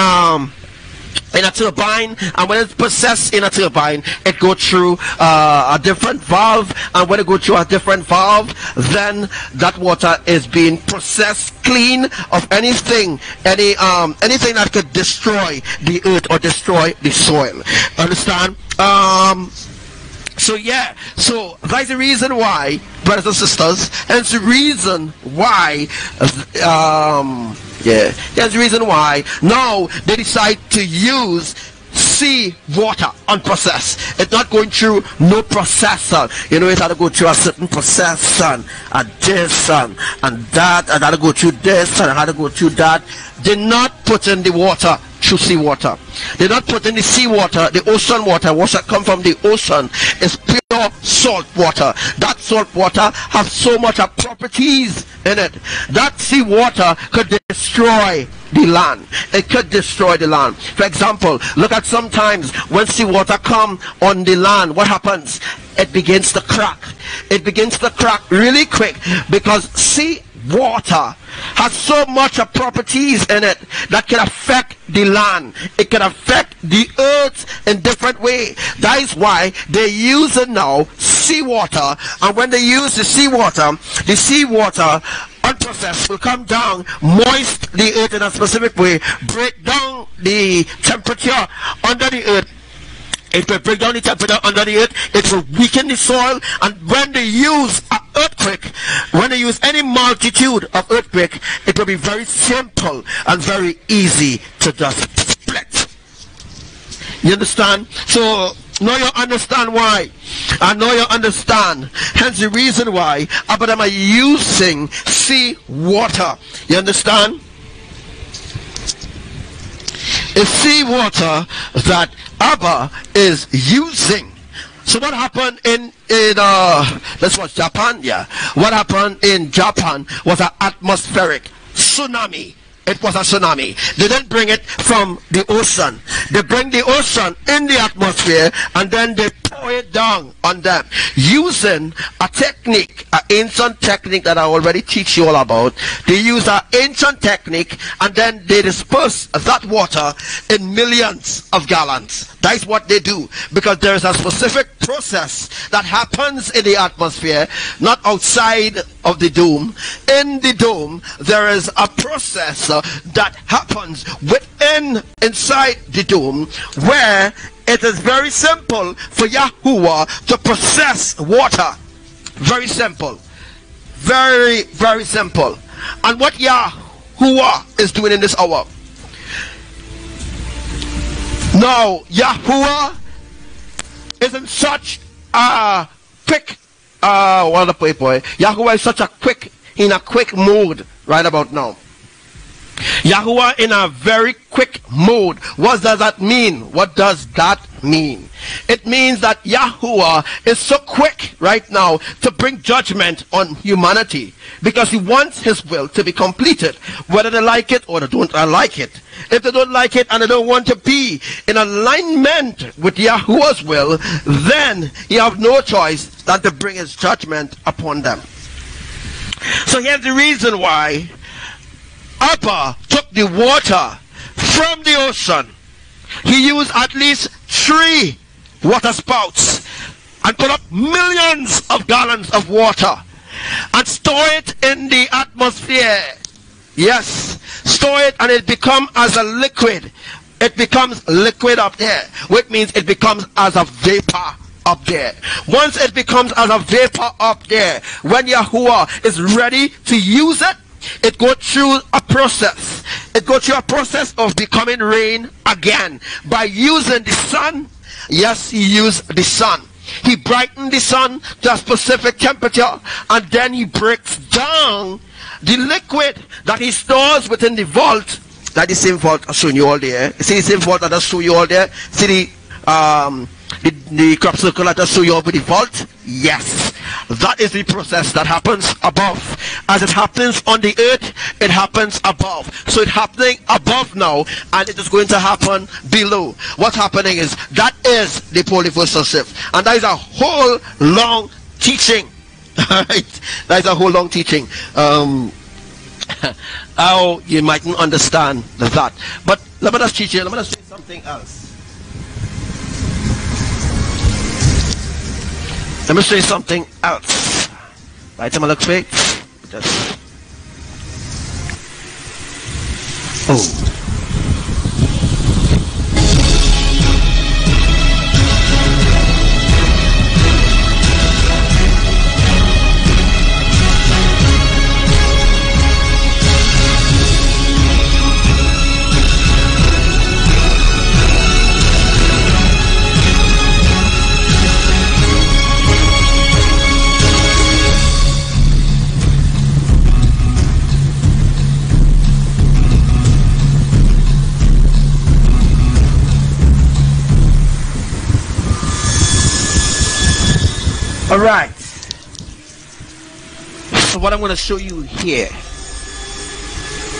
a turbine, and when it's processed in a turbine, it goes through a different valve, and when it goes through a different valve, then that water is being processed clean of anything that could destroy the earth or destroy the soil. Understand? So yeah, so that's the reason why, brothers and sisters, and it's the reason why that's the reason why now they decide to use sea water unprocessed. It's not going through no processor. You know, it had to go through a certain processor and this and that, and had to go through this and had to go through that. They're not putting the water through seawater. They don't put in the seawater, the ocean water, water that come from the ocean is pure salt water. That salt water has so much of properties in it. That seawater could destroy the land. It could destroy the land. For example, look at sometimes when seawater come on the land, what happens? It begins to crack. It begins to crack really quick because sea water has so much of properties in it that can affect the land. It can affect the earth in different ways. That is why they use it now, seawater. And when they use the seawater unprocessed will come down, moist the earth in a specific way, break down the temperature under the earth. It will break down the temperature under the earth. It will weaken the soil. And when they use an earthquake, when they use any multitude of earthquake, it will be very simple and very easy to just split. You understand? So now you understand why. And now you understand. Hence the reason why Abba are using sea water. You understand? It's sea water that Abba is using. So what happened in let's watch Japan. Yeah, what happened in Japan was an atmospheric tsunami. It was a tsunami. They didn't bring it from the ocean. They bring the ocean in the atmosphere and then they pour it down on them using a technique, an ancient technique that I already teach you all about. They use an ancient technique and then they disperse that water in millions of gallons. That is what they do, because there is a specific process that happens in the atmosphere, not outside of the dome. In the dome, there is a process that happens inside the dome, where it is very simple for YAHUWAH to process water. Very simple. Very, very simple. And what YAHUWAH is doing in this hour. Now, YAHUWAH is in such a quick, YAHUWAH is such a quick mode right about now. YAHUWAH in a very quick mode. What does that mean? What does that mean? It means that YAHUWAH is so quick right now to bring judgment on humanity, because he wants his will to be completed, whether they like it or they don't like it. If they don't like it and they don't want to be in alignment with YAHUWAH's will, then he have no choice than to bring his judgment upon them. So here's the reason why Abba took the water from the ocean. He used at least 3 water spouts and put up millions of gallons of water and store it in the atmosphere. Yes, store it, and it becomes as a liquid. It becomes liquid up there, which means it becomes as a vapor up there. Once it becomes as a vapor up there, when YAHUWAH is ready to use it, it goes through a process. It goes through a process of becoming rain again by using the sun. Yes, he used the sun. He brightened the sun to a specific temperature, and then he breaks down the liquid that he stores within the vault. That is the same vault I'm showing you all there. See the same vault that I show you all there? See the crop circle that I show you over the vault? Yes. That is the process that happens above. As it happens on the earth, it happens above. So it's happening above now, and it is going to happen below. What's happening is, that is the polyversal shift. And that is a whole long teaching. Alright? That is a whole long teaching. How you mightn't understand that. But let me just teach you, let me just say something else. Let me say something else. Right, I'm gonna look straight. Just. Oh. All right. So what I'm going to show you here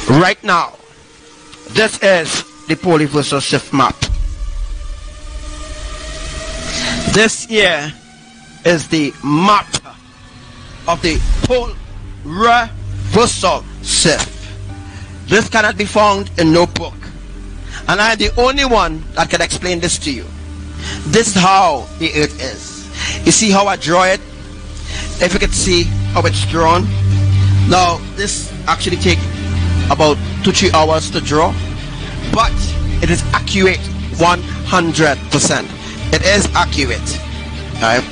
right now, this is the polyversal shift map. This here is the map of the polyversal shift. This cannot be found in no book, and I am the only one that can explain this to you. This is how the earth is. You see how I draw it? If you can see how it's drawn. Now this actually takes about 2-3 hours to draw, but it is accurate 100%. It is accurate. Alright,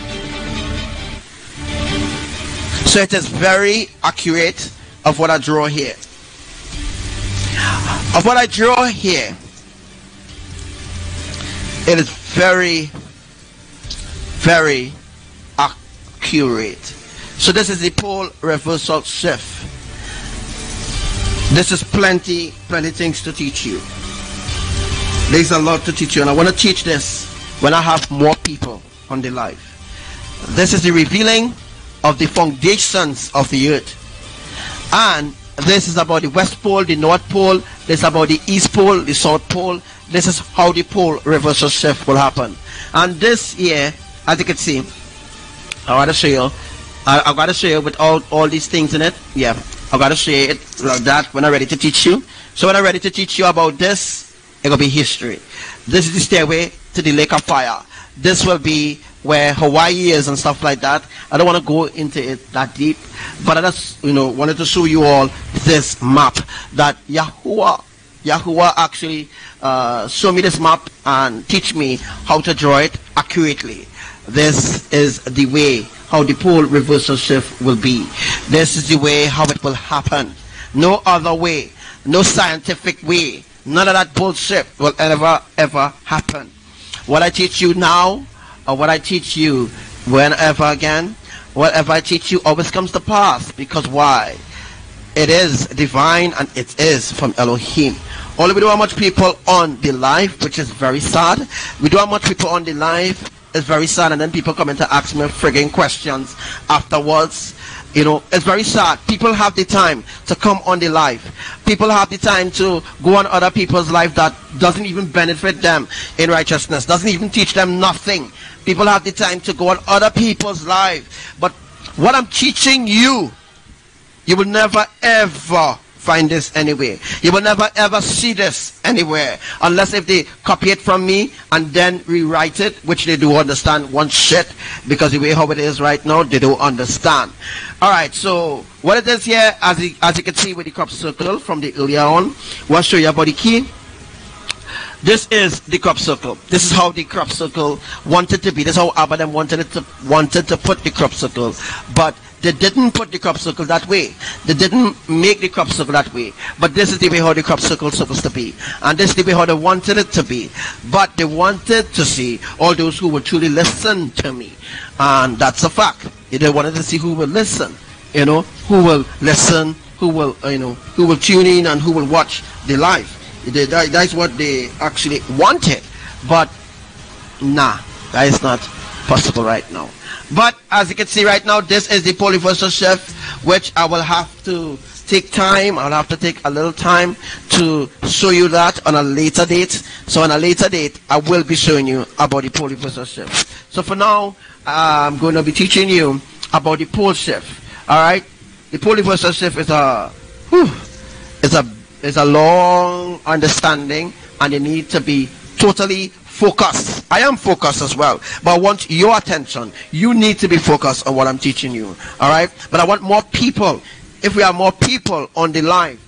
so it is very accurate of what I draw here. Of what I draw here, it is very, very accurate. So this is the pole reversal shift. This is plenty things to teach you. There's a lot to teach you, and I want to teach this when I have more people on the live. This is the revealing of the foundations of the earth, and this is about the west pole, the north pole. This is about the east pole, the south pole. This is how the pole reversal shift will happen. And this here, as you can see, I want to show you. I've got to show you with all these things in it. Yeah, I've got to show you it like that when I'm ready to teach you. So when I'm ready to teach you about this, it will be history. This is the stairway to the lake of fire. This will be where Hawaii is and stuff like that. I don't want to go into it that deep, but I just wanted to show you all this map that Yahuwah actually show me this map and teach me how to draw it accurately. This is the way how the pole reversal shift will be. This is the way how it will happen. No other way, no scientific way, none of that bullshit will ever happen. What I teach you now, or what I teach you whenever again, whatever I teach you always comes to pass. Because why? It is divine and it is from Elohim. Only we don't have much people on the live, which is very sad. We don't have much people on the live. It's very sad, and then people come in to ask me frigging questions afterwards. It's very sad. People have the time to come on the live. People have the time to go on other people's life that doesn't even benefit them in righteousness, doesn't even teach them nothing. People have the time to go on other people's life. But what I'm teaching you, you will never ever find this anywhere. You will never ever see this anywhere, unless if they copy it from me and then rewrite it, which they do understand one shit, because the way how it is right now, they don't understand. Alright, so what it is here, as you can see with the crop circle from the earlier on, we'll show you about the key. This is the crop circle. This is how the crop circle wanted to be. This is how Abba wanted to put the crop circle, but they didn't put the crop circle that way. They didn't make the crop circle that way. But this is the way how the crop circle is supposed to be. And this is the way how they wanted it to be. But they wanted to see all those who will truly listen to me. And that's a fact. They wanted to see who will listen. Who will listen, who will tune in, and who will watch the live. That's what they actually wanted. But nah, that is not possible right now. But as you can see right now, this is the polyversal shift, which I will have to take time. I'll have to take a little time to show you that on a later date. So on a later date, I will be showing you about the polyversal shift. So for now, I'm going to be teaching you about the pole shift. All right, the polyversal shift is a long understanding, and you need to be totally focused. I am focused as well, but I want your attention. You need to be focused on what I'm teaching you. All right, but I want more people. If we have more people on the line,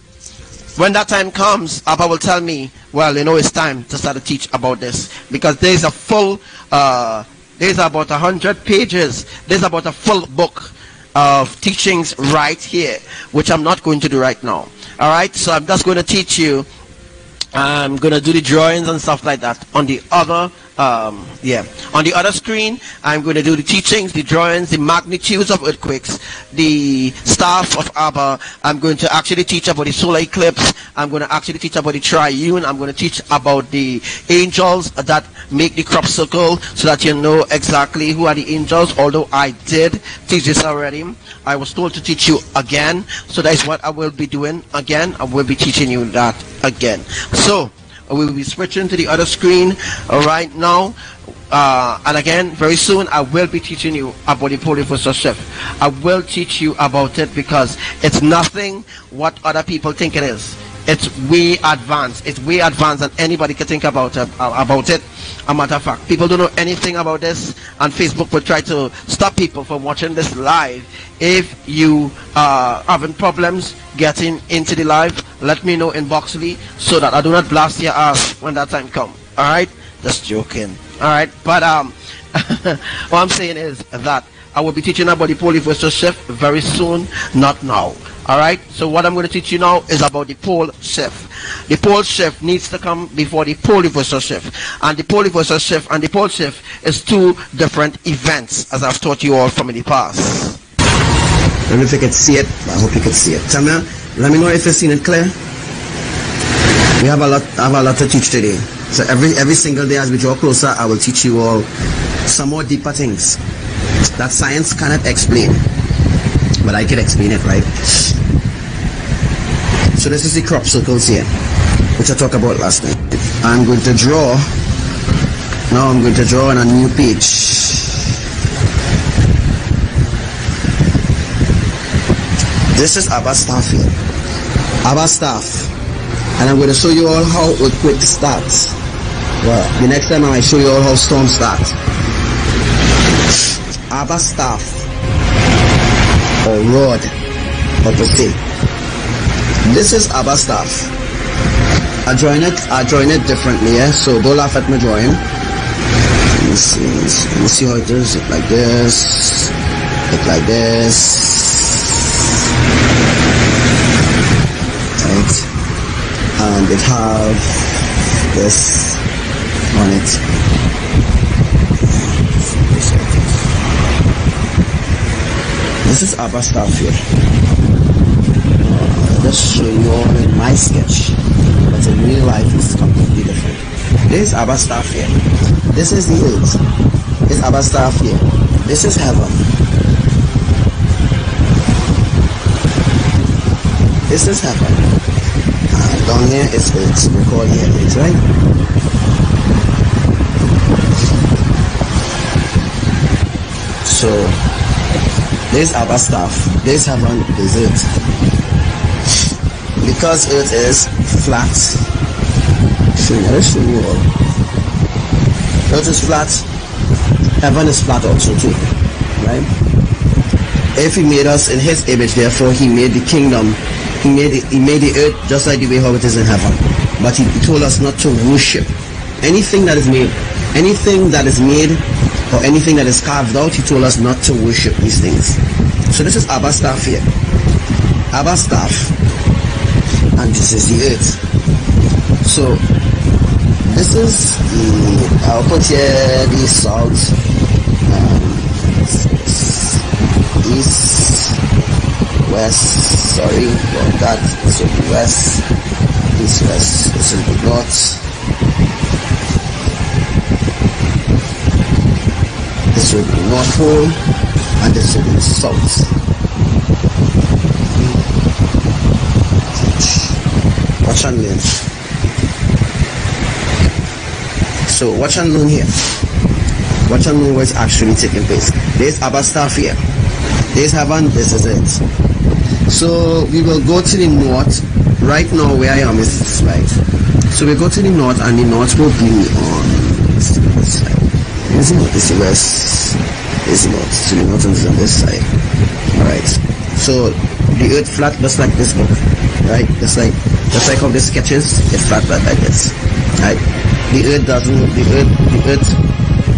when that time comes, Abba will tell me, well, it's time to start to teach about this, because there's a full there's about 100 pages. There's about a full book of teachings right here, which I'm not going to do right now. All right, so I'm just going to teach you. I'm going to do the drawings and stuff like that on the other Yeah, on the other screen I'm going to do the teachings, the drawings, the magnitudes of earthquakes, the staff of ABBA. I'm going to actually teach about the solar eclipse. I'm going to actually teach about the triune. I'm going to teach about the angels that make the crop circle, so that you know exactly who are the angels. Although I did teach this already, I was told to teach you again, so that is what I will be doing again. I will be teaching you that again. So we will be switching to the other screen right now, and again very soon I will be teaching you about the polyversal shift. I will teach you about it because it's nothing what other people think it is. It's way advanced. It's way advanced than anybody can think about it. A matter of fact, people don't know anything about this, and Facebook will try to stop people from watching this live. If you are having problems getting into the live, let me know in Boxley so that I do not blast your ass when that time comes. Alright? Just joking. Alright? But what I'm saying is that I will be teaching about the polyversal shift very soon, not now. Alright, so what I'm going to teach you now is about the pole shift. The pole shift needs to come before the polyversal shift, and the polyversal shift and the pole shift is two different events, as I've taught you all from in the past. I don't know if you can see it, but I hope you can see it. Samuel, let me know if you've seen it clear. We have a lot to teach today. So every single day as we draw closer, I will teach you all some more deeper things that science cannot explain, but I can explain it, right? So this is the crop circles here, which I talked about last night. I'm going to draw, now I'm going to draw on a new page. This is ABBA staff here, ABBA staff, and I'm going to show you all how earthquake starts. Well, the next time I might show you all how storms start. ABBA staff, or rod, or per se. This is ABBA staff. I join it differently, yeah? So don't laugh at my drawing. Let me see how it is. Look like this. Look like this. Right? And it have this on it. This is ABBA staff here. Let's show you all in my sketch, but in real life it's completely different. This is ABBA staff here. This is the earth. This is ABBA staff here. This is heaven. This is heaven. And down here is earth. So we call here earth, right? So this is ABBA staff. This is heaven. This is earth. Because earth is flat. Let's show you all. Earth is flat. Heaven is flat also too. Right? If he made us in his image, therefore he made the kingdom. He made the earth just like the way how it is in heaven. But he told us not to worship anything that is made. Anything that is made or anything that is carved out, he told us not to worship these things. So this is ABBA staff here. ABBA staff. And this is the earth. So this is the, I'll put here the south, east, west, sorry about that. This will be west, east, west, this will be north, this will be North Pole, and this will be south. Watch and learn. So watch and learn here. Watch and learn what's actually taking place. There's ABBA staff here. There's heaven, this is it. So we will go to the north. Right now where I am is this right. So we go to the north, and the north will be on this side. This is the west. This is the north. So the north is on this side. Alright. So the earth flat just like this book. Right? Just like how the sketches, it's flat like this. Right? The earth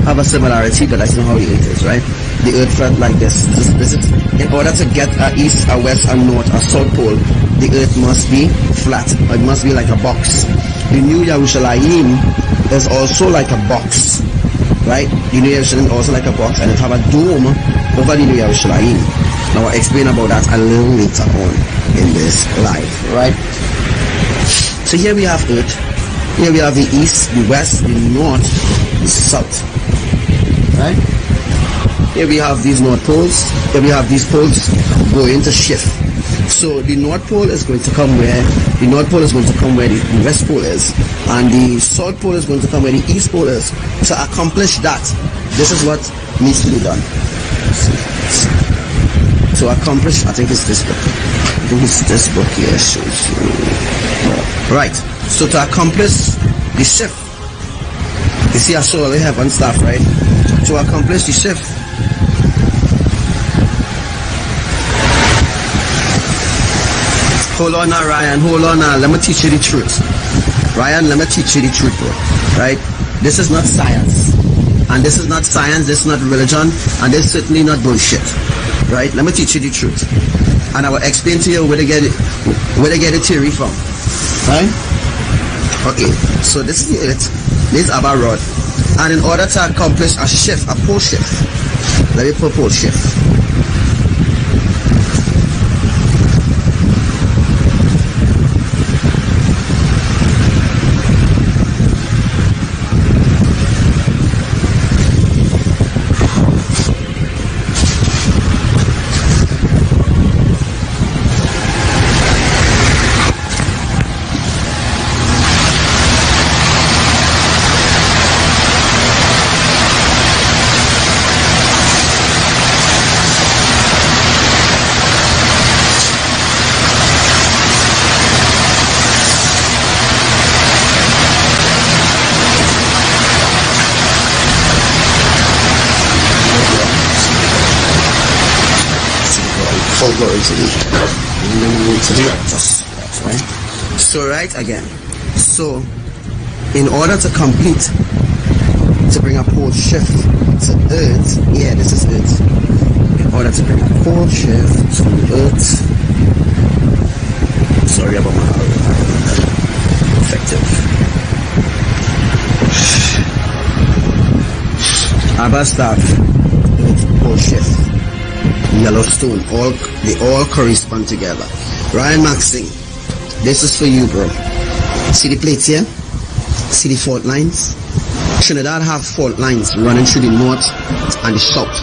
have a similarity, but that's not how the earth is, right? The earth flat like this. This is, in order to get a east, a west, a north, a south pole, the earth must be flat. It must be like a box. The new Yerushalayim is also like a box, right? The New Yerushalayim is also like a box, and it have a dome over the New Yerushalayim. Now I'll explain about that a little later on in this live, right? So here we have Earth. Here we have the East, the West, the North, the South, right? Here we have these North Poles. Here we have these poles going to shift. So the North Pole is going to come where the North Pole is going to come where the West Pole is, and the South Pole is going to come where the East Pole is. To accomplish that, this is what needs to be done. To accomplish, I think it's this book. I think it's this book here shows you. Right. So to accomplish the shift, you see I saw all the heaven stuff, right? To accomplish the shift, hold on now, Ryan, hold on now, let me teach you the truth. Ryan, let me teach you the truth, bro. Right? This is not science. And this is not science, this is not religion, and this is certainly not bullshit. Right? Let me teach you the truth. And I will explain to you where they get it, the theory from. Right? Okay, so this is the Earth, this is ABBA rod. And in order to accomplish a shift, a pole shift, let me put pole shift. Full glory to thee. Right? So right again. So in order to complete, to bring a pole shift to Earth, yeah, this is Earth. In order to bring a pole shift to Earth, sorry about my effective. ABBA staff, Earth pole shift. Yellowstone, they all correspond together. Ryan Maxing, this is for you, bro. See the plates here? See the fault lines? Trinidad have fault lines running through the north and the south.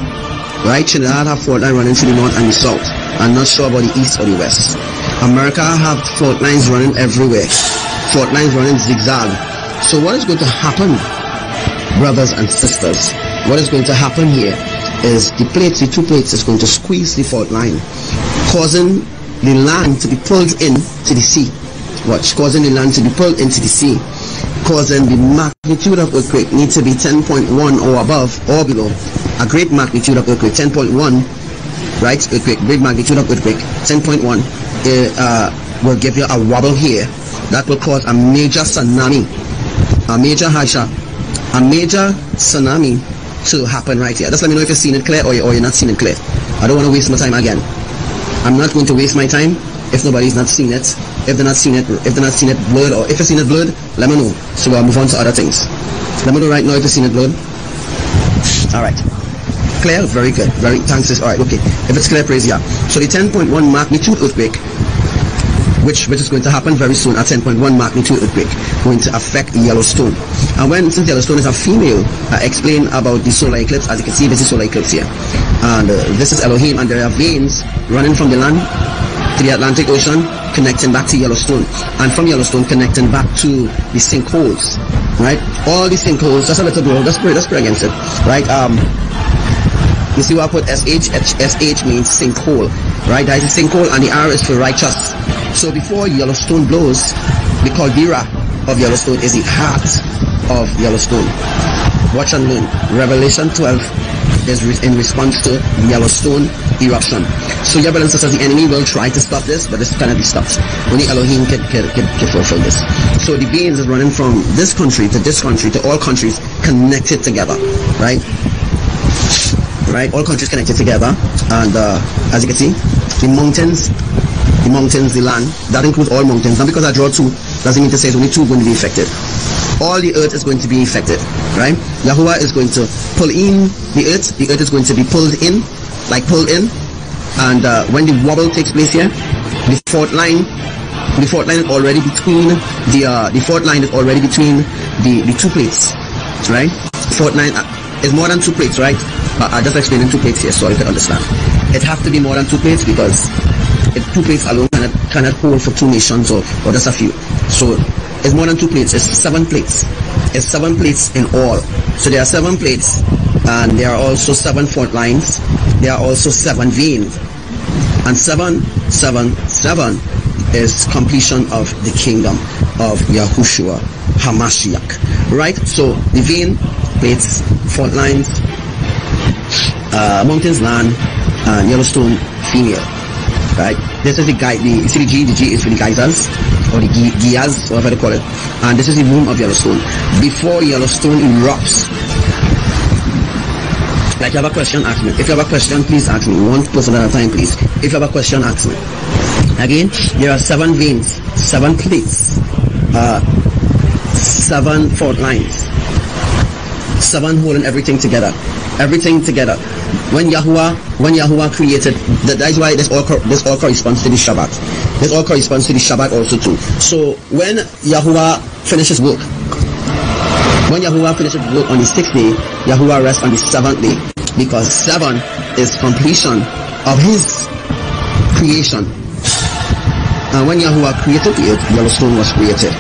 Right? Trinidad have fault lines running through the north and the south. I'm not sure about the east or the west. America have fault lines running everywhere. Fault lines running zigzag. So what is going to happen, brothers and sisters? What is going to happen here is the two plates is going to squeeze the fault line, causing the land to be pulled into the sea. Watch, causing the land to be pulled into the sea, causing the magnitude of earthquake need to be 10.1 or above or below. A great magnitude of earthquake, 10.1, right? Earthquake, great magnitude of earthquake, 10.1, will give you a wobble here. That will cause a major tsunami, a major tsunami to happen right here. Just let me know if you're seeing it clear or you're not seeing it clear. I don't want to waste my time again. I'm not going to waste my time if nobody's not seen it. If they're not seeing it, blurred, or if you're seeing it blurred, let me know. So I'll move on to other things. Let me know right now if you're seeing it blurred. Alright. Clear? Very good. Thanks. Alright, okay. If it's clear, praise Yah. So the 10.1 magnitude earthquake, which is going to happen very soon, a 10.1 magnitude earthquake, going to affect Yellowstone. And since Yellowstone is a female, I explain about the solar eclipse. As you can see, this is solar eclipse here. And this is Elohim, and there are veins running from the land to the Atlantic Ocean, connecting back to Yellowstone. And from Yellowstone, connecting back to the sinkholes. Right? All the sinkholes, just a little bit, let's pray against it. Right? You see what I put? SH means sinkhole. Right? That is a sinkhole, and the R is for righteous. So before Yellowstone blows, the caldera of Yellowstone is the heart of Yellowstone. Watch and learn. Revelation 12 is in response to Yellowstone eruption. So your brothers and sisters, the enemy will try to stop this, but this cannot be stopped. Only Elohim can fulfill this. So the veins is running from this country to all countries connected together. Right? Right? All countries connected together. And as you can see, the mountains, the land, that includes all mountains. Not because I draw two, doesn't mean to say it's only 2 going to be affected. All the earth is going to be affected, right? Yahuwah is going to pull in the earth is going to be pulled in, like pulled in, and when the wobble takes place here, the fault line is already between the fault line is already between the 2 plates, right? Fault line is more than 2 plates, right? I just explained 2 plates here so you can understand. It has to be more than 2 plates because 2 plates alone cannot hold for 2 nations or just a few. So it's more than 2 plates. It's 7 plates. It's 7 plates in all. So there are 7 plates, and there are also 7 fault lines. There are also 7 veins, and 7 is completion of the kingdom of Yahushua Hamashiach. Right? So the vein, plates, fault lines, mountains, land, and Yellowstone, female. Right? This is the guy. You see the G? The G is for the geysers, or the Giyas, whatever they call it. And this is the womb of Yellowstone. Before Yellowstone erupts. Like, you have a question, ask me. If you have a question, please ask me. 1 person at a time, please. If you have a question, ask me. Again, there are 7 veins, 7 plates, 7 fault lines, 7 holding everything together. Everything together. When Yahuwah created, that is why this all corresponds to the Shabbat. This all corresponds to the Shabbat also too. So when Yahuwah finishes work, on the 6th day, Yahuwah rests on the 7th day, because 7 is completion of His creation. And when Yahuwah created the earth, Yellowstone was created,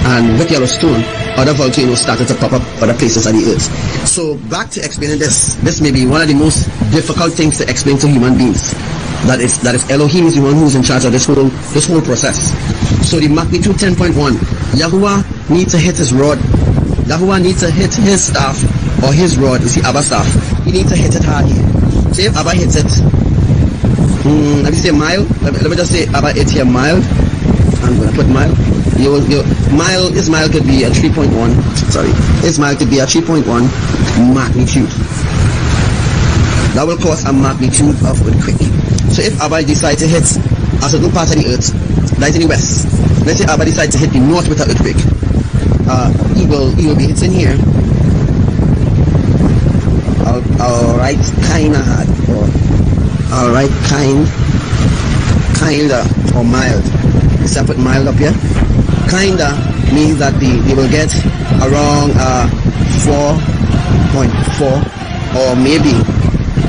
and with Yellowstone, other volcanoes started to pop up other places on the earth. So back to explaining this. This may be one of the most difficult things to explain to human beings. That is Elohim is the one who is in charge of this whole process. So the magnitude 10.1, Yahuwah needs to hit his rod. Yahuwah needs to hit his staff, or his rod, is the Abba staff. He needs to hit it hard here. So if Abba hits it, let me say mild. Let me just say Abba hit here mild. I'm gonna put mild. This mile could be a 3.1. Sorry, this mile could be a 3.1 magnitude. That will cause a magnitude of earthquake. So if Abba decides to hit a certain part of the earth, like in the west, let's say Abba decides to hit the north with an earthquake, he will be hitting here. Alright, kinda hard, or alright, kinda, or mild. So I put mild up here. Kinda means that they will get around 4.4, or maybe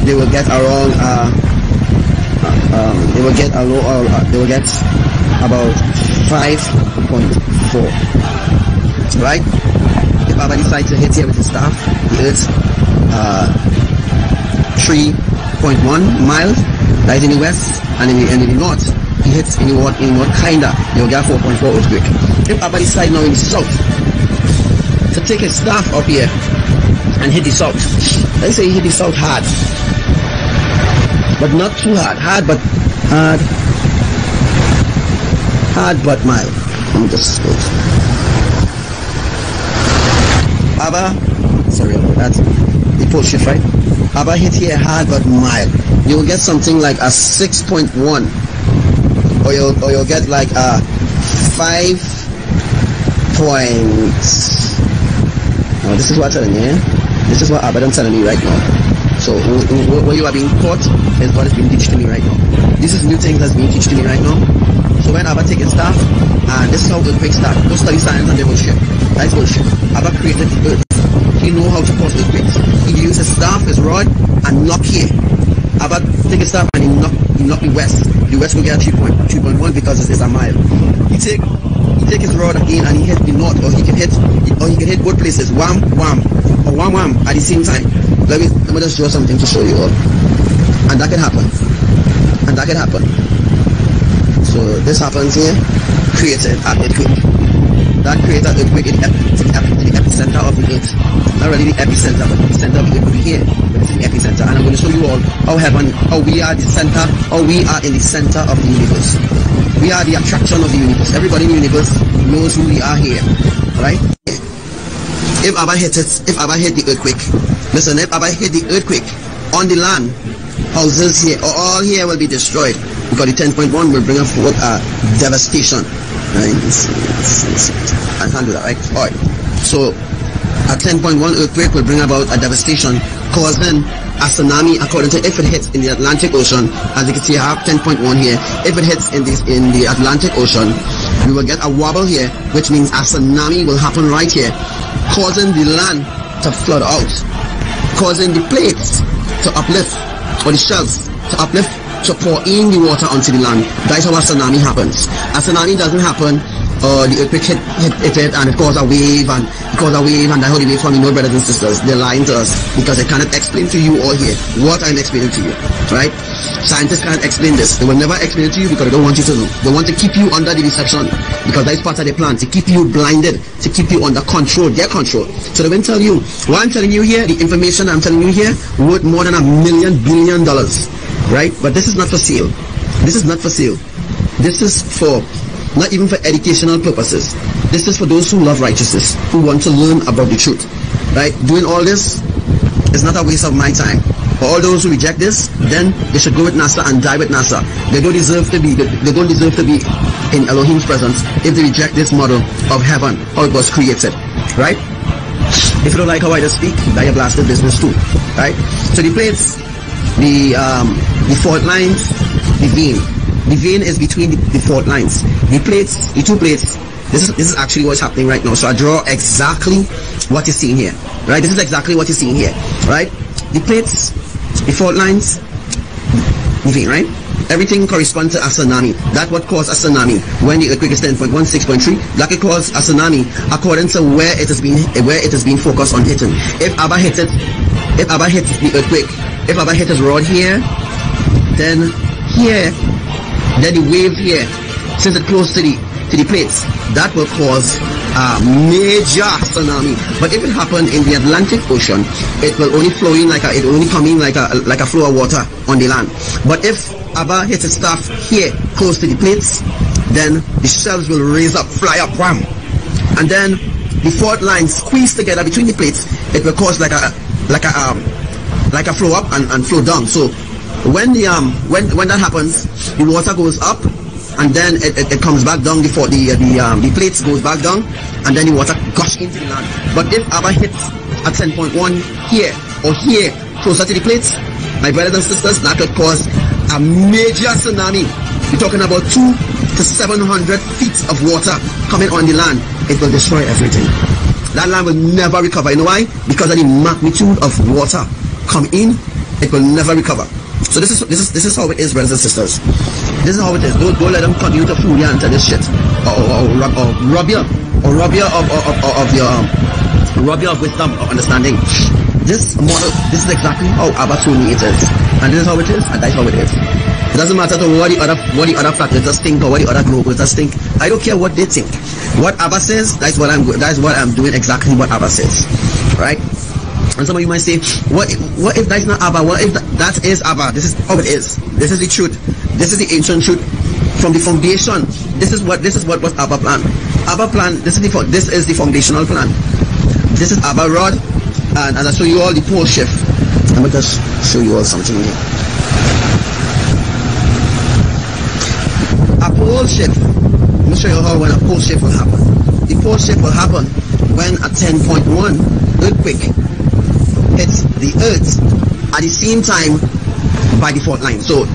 they will get around they will get about 5.4. Right? If Abba decides to hit here with his staff, the earth 3.1 miles, that is in the west, and in the north. He hits in what kinda, you'll get 4.4 earthquake. If Abba decides now in the south to take his staff up here and hit the south, let's say he hit the south hard, but not too hard, hard but mild. Let me just close. Abba, sorry about that, the pole shift, right? Abba hit here hard but mild. You will get something like a 6.1. Or you'll get like a 5 points. Now this is what I'm telling you. This is what Abba is telling me right now. So what you are being taught is what is being taught to me right now. This is new things that's being taught to me right now. So when Abba take his staff, and this is how earthquakes start. Don't study science and they bullshit. That's bullshit. Abba created the earth. He know how to cause earthquakes. He used his staff, his rod, and knock here. Abba take his staff and he knock the west. The west will get 3.1 because it's a mile. He take his rod again and he hit the north, or he can hit both places, wham or wham at the same time. Let me just draw something to show you all. And that can happen. So this happens here, created an earthquake. That created an earthquake in the epicenter of the earth. Not really the epicenter, but the center of the earth here. But it's the epicenter. And I'm going to show you all how we are the center, how we are in the center of the universe. We are the attraction of the universe. Everybody in the universe knows who we are here. Right? If Abba hit the earthquake, listen, if Abba hit the earthquake on the land, houses here, all here will be destroyed, because the 10.1 will bring forth devastation. I can't do that, right? Alright. So a 10.1 earthquake will bring about a devastation, causing a tsunami according to if it hits in the Atlantic Ocean. As you can see, I have 10.1 here. If it hits in the Atlantic Ocean, we will get a wobble here, which means a tsunami will happen right here, causing the land to flood out, causing the plates to uplift, or the shelves to uplift, to pour in the water onto the land. That's how a tsunami happens. A tsunami doesn't happen, the earthquake hit it and it caused a wave, and that's how the wave from, brothers and sisters, they're lying to us, because they cannot explain to you all here what I'm explaining to you, right? Scientists can't explain this. They will never explain it to you because they don't want you to know. They want to keep you under the deception, because that's part of their plan, to keep you blinded, to keep you under control, their control. So they will tell you, what I'm telling you here, the information I'm telling you here, worth more than $1 billion, right? But this is not for sale. This is not for sale. This is for, not even for educational purposes. This is for those who love righteousness, who want to learn about the truth, right? Doing all this is not a waste of my time. For all those who reject this, then they should go with NASA and die with NASA. They don't deserve to be in Elohim's presence if they reject this model of heaven, how it was created, right? If you don't like how I just speak, that you blasted business too, right? So the plates, the fault lines, the vein. The vein is between the fault lines. The plates, the two plates, this is actually what's happening right now. So I draw exactly what you're seeing here, right? This is exactly what you're seeing here, right? The plates, the fault lines, the vein, right? Everything corresponds to a tsunami. That's what caused a tsunami. When the earthquake is 10.1, 6.3, that could cause a tsunami according to where it has been focused on hitting. If ABBA hits it, if ABBA hits the earthquake, if ABBA hits his rod here, then here, then the wave here, since it's close to the plates, that will cause a major tsunami. But if it happened in the Atlantic Ocean, it will only flow in it only come in like a flow of water on the land. But if ABBA hits its stuff here close to the plates, then the shelves will raise up, fly up, wham, and then the fault lines squeeze together between the plates. It will cause like a flow up and flow down. So when that happens, the water goes up, and then it comes back down. The plates goes back down, and then the water gush into the land. But if ABBA hits at 10.1 here or here closer to the plates, my brothers and sisters, that could cause a major tsunami. We're talking about 200 to 700 feet of water coming on the land. It will destroy everything. That land will never recover. You know why? Because of the magnitude of water come in, it will never recover. So this is how it is, brothers and sisters. This is how it is. Don't let them continue to fool you into this shit, or rob you of wisdom or understanding. This model, this is exactly how ABBA told me it is, and this is how it is, and that's how it is. It doesn't matter to what the other factors think or what the other globalists think. I don't care what they think. What ABBA says, that's what I'm doing, exactly what ABBA says, right? And some of you might say, what if that's not ABBA? What if that is ABBA? This is how it is. This is the truth. This is the ancient truth from the foundation. This is what was ABBA plan. ABBA plan. This is the foundational plan. This is ABBA rod, and I'll show you all the pole shift. I'm gonna just show you all something here. A pole shift. Let me show you how when a pole shift will happen. The pole shift will happen when a 10.1 earthquake hits the earth at the same time by the fault line. So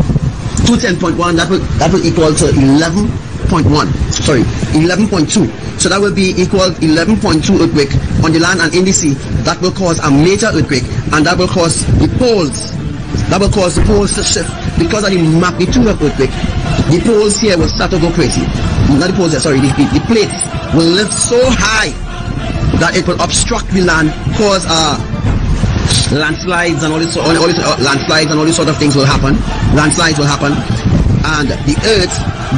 10.1, that will equal to 11.1. Sorry, 11.2. So that will be equal 11.2 earthquake on the land and in the sea. That will cause a major earthquake, and that will cause the poles. That will cause the poles to shift because of the magnitude of earthquake. The poles here will start to go crazy. Not the poles here, sorry. The plates will lift so high that it will obstruct the land, cause landslides and all this landslides and all these sort of things will happen. Landslides will happen, and the earth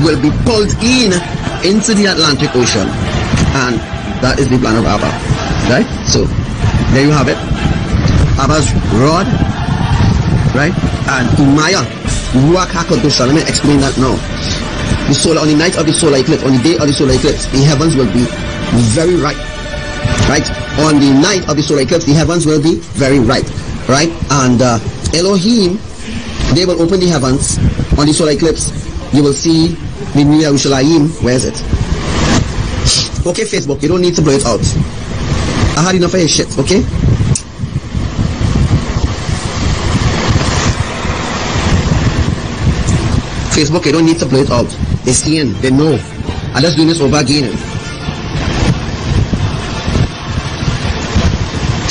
will be pulled into the Atlantic Ocean, and that is the plan of ABBA, right? So there you have it, ABBA's rod, right? And IMAYAH, RUACH, HAKADOSHAH. Let me explain that now. The solar, on the night of the solar eclipse, on the day of the solar eclipse, the heavens will be very bright. Right? On the night of the solar eclipse, the heavens will be very bright, right? And Elohim, they will open the heavens on the solar eclipse. You will see the new Yerushalayim. Where is it? Okay, Facebook, you don't need to blow it out. I had enough of your shit, okay? Facebook, you don't need to blow it out. They seeing, they know. I'm just doing this over again.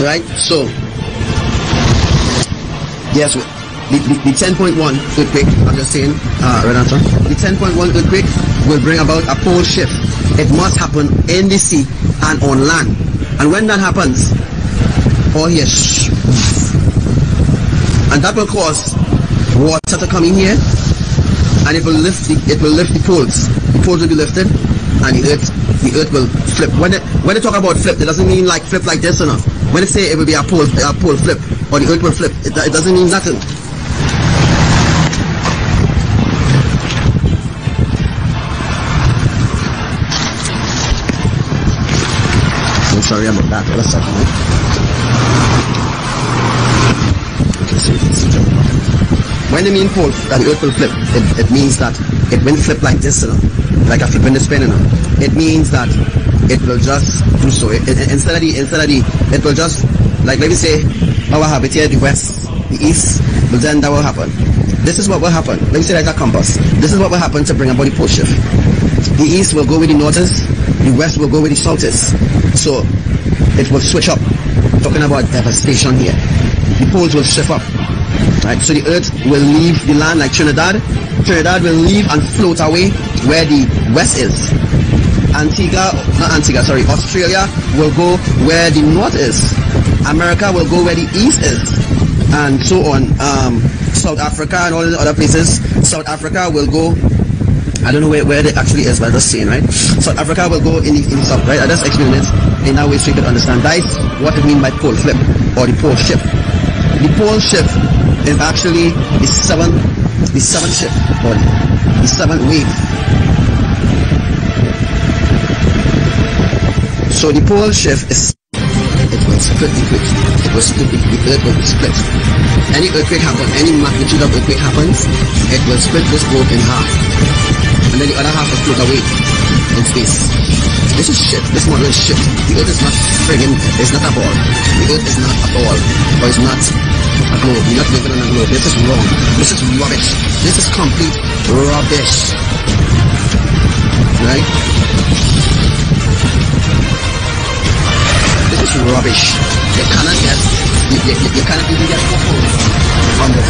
Right? So, yes, the 10.1 earthquake, I'm just saying, Renata, the 10.1 earthquake will bring about a pole shift. It must happen in the sea and on land. And when that happens, all here, and that will cause water to come in here, and it will lift the poles. The poles will be lifted, and the earth will flip. When they talk about flip, it doesn't mean like flip like this, enough. When they say it will be a pole flip, or the earth will flip, it doesn't mean nothing. I'm sorry about that. Hold a second. When they mean pole, that the earth will flip, it means that it will flip like this, like a flip in the spin. It means that it will just do so. Instead of it will just, like, let me say, our habit here, the west, the east, but then that will happen. This is what will happen. Let me say like a compass. This is what will happen to bring about the pole shift. The east will go where the north is, the west will go where the south is. So it will switch up. Talking about devastation here. The poles will shift up. Right? So the earth will leave the land like Trinidad. Trinidad will leave and float away where the west is. Australia will go where the north is. America will go where the east is. And so on. South Africa and all the other places. South Africa will go, I don't know where it actually is, but I'm just saying, right? South Africa will go in the south, right? I just explain it in a way so you can understand. That is what it means by pole flip or the pole shift. The pole shift is actually the seventh shift or the seventh wave. So the pole shift is, it will split the earth. It will split the earth will be split. Any earthquake happens, any magnitude of earthquake happens, it will split this globe in half. And then the other half will float away in space. This is shit. This model is shit. The earth is not friggin', it's not a ball. The earth is not a ball. Or it's not a globe. We're not living on a globe. This is wrong. This is rubbish. This is complete rubbish. Right? This is rubbish. You cannot get, you cannot even get foothold on this.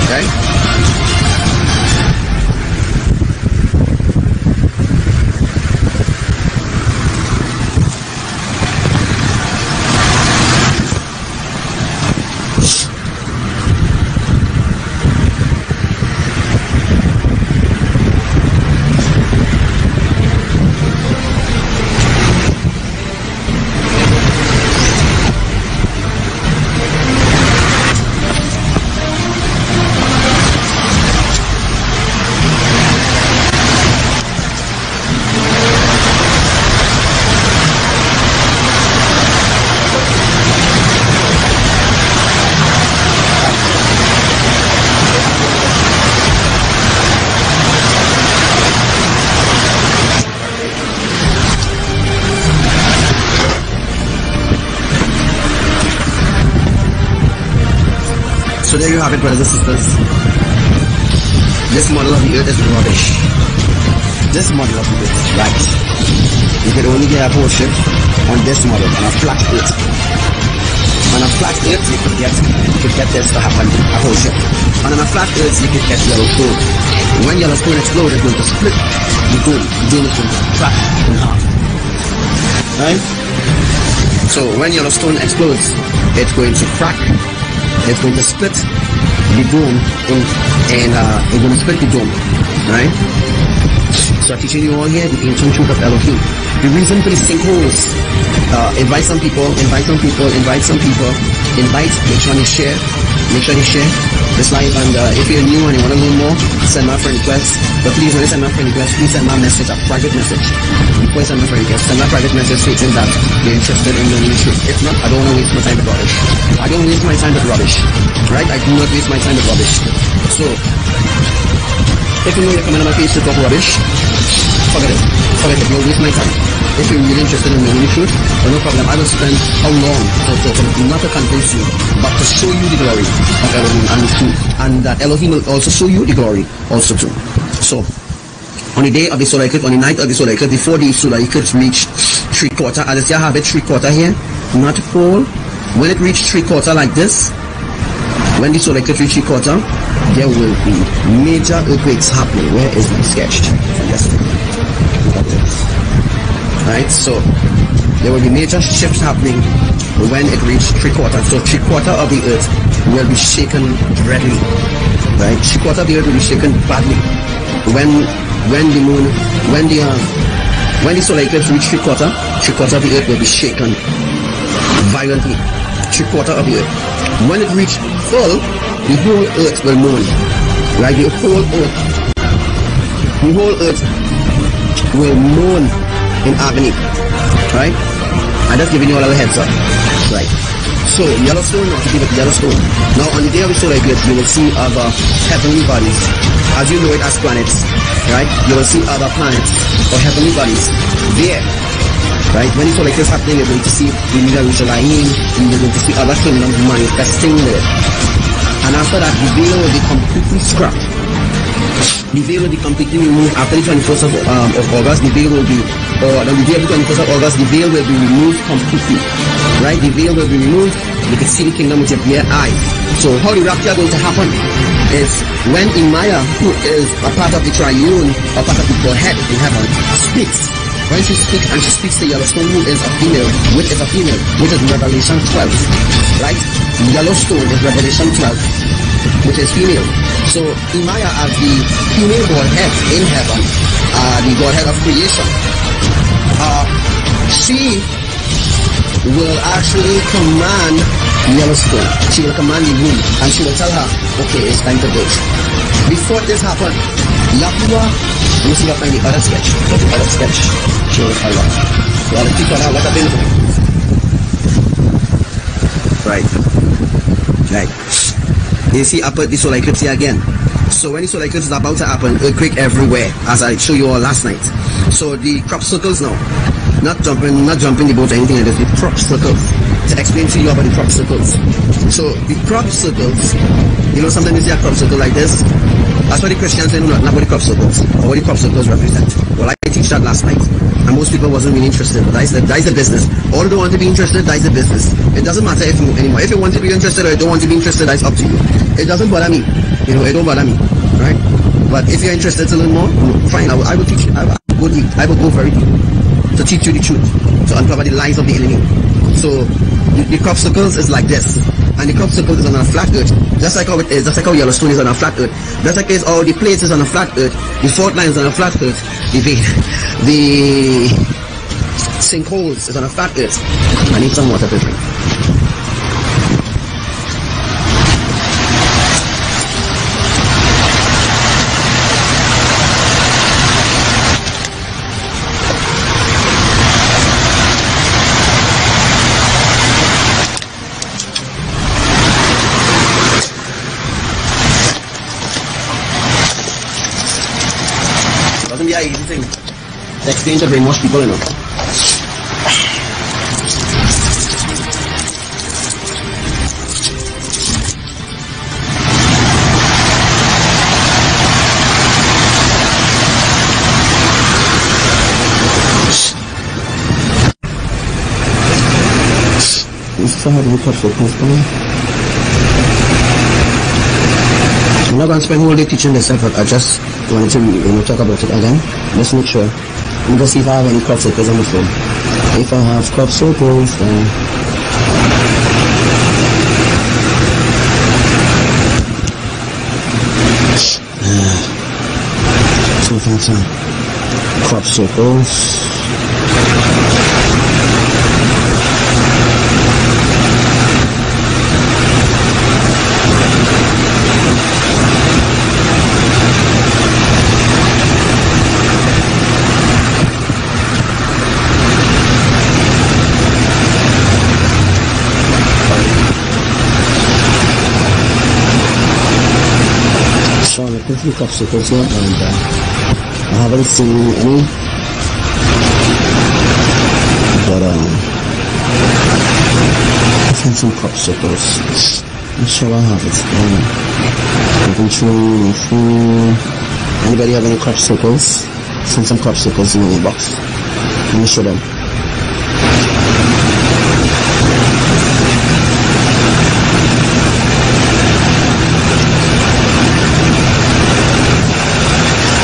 Okay? So there you have it, brothers and sisters. This model of the earth is rubbish. This model of the earth is right. You can only get a pole shift on this model, on a flat earth. On a flat earth, you could get this to happen, a pole shift. And on a flat earth, you could get Yellowstone. When Yellowstone explodes, it's going to split the dome. The dome is going to crack in half. Right? So when Yellowstone explodes, it's going to crack. It's going to split the dome and it's going to split the dome, right? So I'm teaching you all here the ancient truth of Elohim. The reason for the sinkholes, invite some people, make sure you share this live, and if you're new and you want to learn more, send my friend request. But please, when you send my friend request, please send my message, a private message. Before you send my friend request, send my private message stating that you're interested in learning the truth. If not, I don't want to waste my time with rubbish. I don't waste my time with rubbish. Right? I do not waste my time with rubbish. So If you know you're coming on my page to talk rubbish, forget it. Forget it. You'll waste my time. If you're really interested in knowing the truth, no problem. I will spend how long not to convince you, but to show you the glory of Elohim and the truth. And that Elohim will also show you the glory also too. So, on the day of the solar eclipse, on the night of the solar eclipse, before the solar eclipse reach 3/4, as I say, I have it 3/4 here, not full. When it reaches 3/4 like this, when the solar eclipse reaches 3/4, there will be major earthquakes happening. Where is it sketched? Yes. Right, so there will be major shifts happening when it reaches 3/4. So 3/4 of the earth will be shaken badly. Right, 3/4 of the earth will be shaken badly. When the solar eclipse reaches 3/4 of the earth will be shaken violently. 3/4 of the earth. When it reaches full, the whole earth will mourn. Right, the whole earth will mourn in agony. Right? I'm just giving you a little heads up. Right. So Yellowstone, not to give it Yellowstone. Now on the day of the solar eclipse, you will see other heavenly bodies, as you know it as planets. Right? You will see other planets or heavenly bodies there. Right? When the solar eclipse is happening, you're going to see the Yerushalayim, you're going to see other kingdoms manifesting there. And after that, the veil will be completely scrapped. The veil will be completely removed after the 21st of August. The veil will be, on the day of the 21st of August, the veil will be removed completely. Right? The veil will be removed. You can see the kingdom with your bare eyes. So how the rapture is going to happen is when IMAYAH, who is a part of the triune, a part of the Godhead in heaven, speaks. When she speaks, and she speaks to Yellowstone, who is a female, which is Revelation 12. Right? Yellowstone is Revelation 12, which is female. So IMAYAH as the female Godhead in heaven, the Godhead of creation, she will actually command Yellowstone. She will command the moon, and she will tell her, okay, it's time to go. Before this happened, YAHUWAH, you see up in the other sketch. Look at the other sketch. Show it a lot. So I'll keep on out what I've been doing. Right. Right. You see up at the solar eclipse here again. So when the solar eclipse is about to happen, earthquake everywhere, as I showed you all last night. So the crop circles now. Not jumping the boat or anything like this. The crop circles. To explain to you about the crop circles. So the crop circles, you know, sometimes you see a crop circle like this. That's why the Christians say no, not what the crop circles, or what the crop circles represent. Well, I teach that last night, and most people wasn't really interested. But that is the business. All don't want to be interested, that is the business. It doesn't matter if you anymore. If you want to be interested or you don't want to be interested, that's up to you. It doesn't bother me. You know, it don't bother me, right? But if you're interested to learn more, fine. I will teach you. I will go very deep to teach you the truth, to uncover the lies of the enemy. So the crop circles is like this, and the crop circle is on a flat earth, just like how it is, just like how Yellowstone is on a flat earth, just like it's all the places on a flat earth, the fault lines on a flat earth, the sinkholes is on a flat earth. I need some water to drink. Easy thing to explain to brainwash people, you know. I'm not going to spend all day teaching this, but I just wanted to talk about it again. Let's make sure. Let me just see if I have any crop circles on the phone. If I have crop circles, then so thanks, crop circles. a few crop circles here, and I haven't seen any, but I found some crop circles. I'm sure I have it. Anybody have any crop circles? Send some crop circles in the inbox. Let me show them.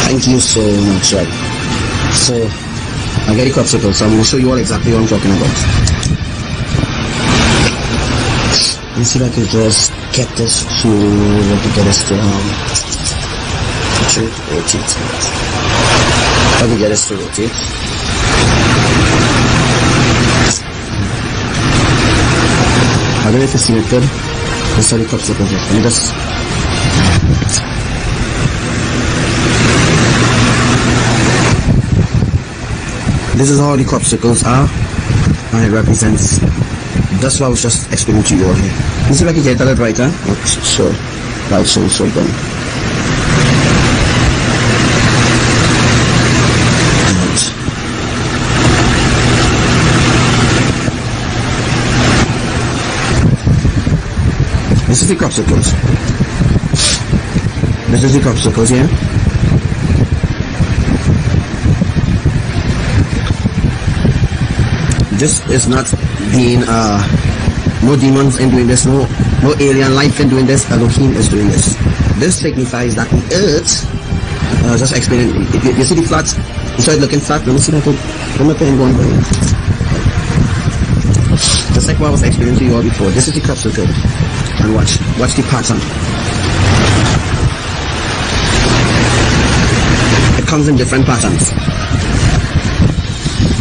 Thank you so much, right? So, I get the crop circles, so I'm going to show you all exactly what I'm talking about. Let me see if I can just get this to, get us to, rotate. How do we get us to rotate? I don't know if you see it good. Let's the crop circles here. Let me just, this is how the crop circles are, and it represents, that's what I was just explaining to you all here. You see if I can get that right, huh? Sure. Right, so done. This is the crop circles. This is the crop circles here. This is not being, no demons in doing this, no alien life in doing this, Elohim is doing this. This signifies that the earth, just explaining, you see the flats, you start looking flat, let me see if I can, let me pen going. Just like what I was explaining to you all before, this is the crop circle, and watch the pattern. It comes in different patterns.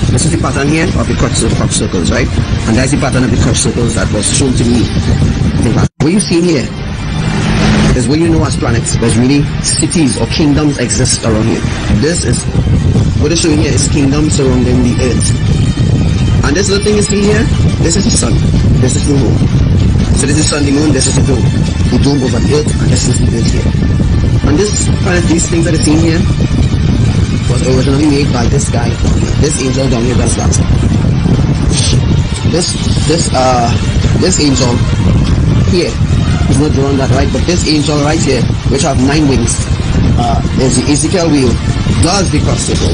This is the pattern here of the crop circles, right? And that's the pattern of the crop circles that was shown to me. What you see here is what you know as planets. There's really cities or kingdoms exist around here. This is, what it's showing here is kingdoms surrounding the earth. And this little thing you see here, this is the sun, this is the moon. So this is sun, the moon, this is the dome. The dome over the earth, and this is the earth here. And this planet, these things that are seen here, was originally made by this guy, this angel down here does that. This angel here is not drawn that right, but this angel right here, which have 9 wings, is the Ezekiel wheel, does the crop circle.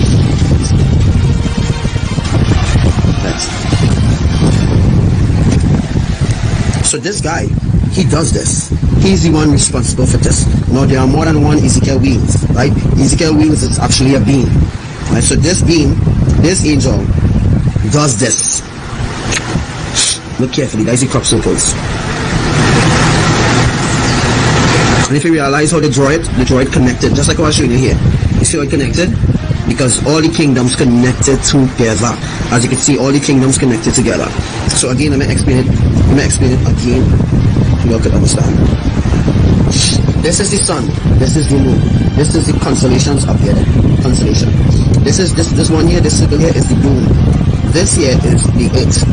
So this guy, he does this. He's the one responsible for this. Now there are more than one Ezekiel wheels, right? Ezekiel wheels is actually a being. Right? So this being, this angel, does this. Look carefully, guys, the crop circles. And if you realize how the droid connected, just like what I was showing you here. You see how it connected? Because all the kingdoms connected together. As you can see, all the kingdoms connected together. So again, let me explain it again. You all can understand. This is the sun. This is the moon. This is the constellations up here. Constellation. This one here. This circle here is the moon. This here is the earth.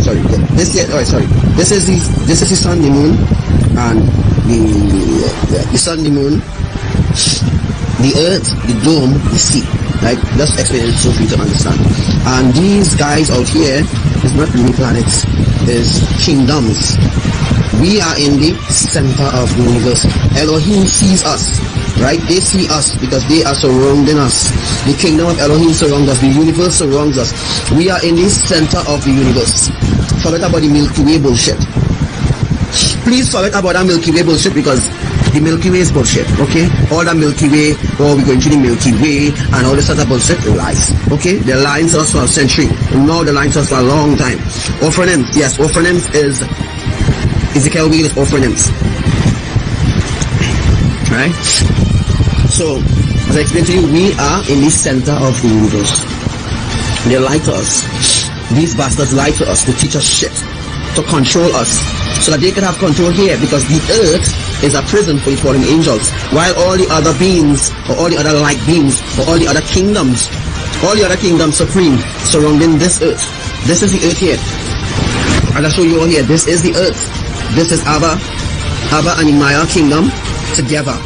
Sorry. This here. Oh, sorry. This is the sun, the moon, and the sun, the moon, the earth, the dome, the sea. Right? Let's explain it so for you to understand. And these guys out here is not really planets. Is kingdoms. We are in the center of the universe. Elohim sees us, right? They see us because they are surrounding us. The kingdom of Elohim surrounds us. The universe surrounds us. We are in the center of the universe. Forget about the Milky Way bullshit. Please forget about that Milky Way bullshit, because the Milky Way is bullshit, okay? All that Milky Way, we're going to the Milky Way, and all this other bullshit, lies, okay? They're lying to us for a century. Now they're lying to us for a long time. Orphanims, yes, orphanims is Ezekiel wheel is orphanims. Right? So, as I explained to you, we are in the center of the universe. They lie to us. These bastards lie to us to teach us shit, to control us, so that they can have control here, because the earth is a prison for the fallen angels, while all the other beings, or all the other like beings, or all the other kingdoms supreme surrounding this earth. This is the earth here. And I'll show you all here. This is the earth. This is Abba and IMAYAH kingdom together.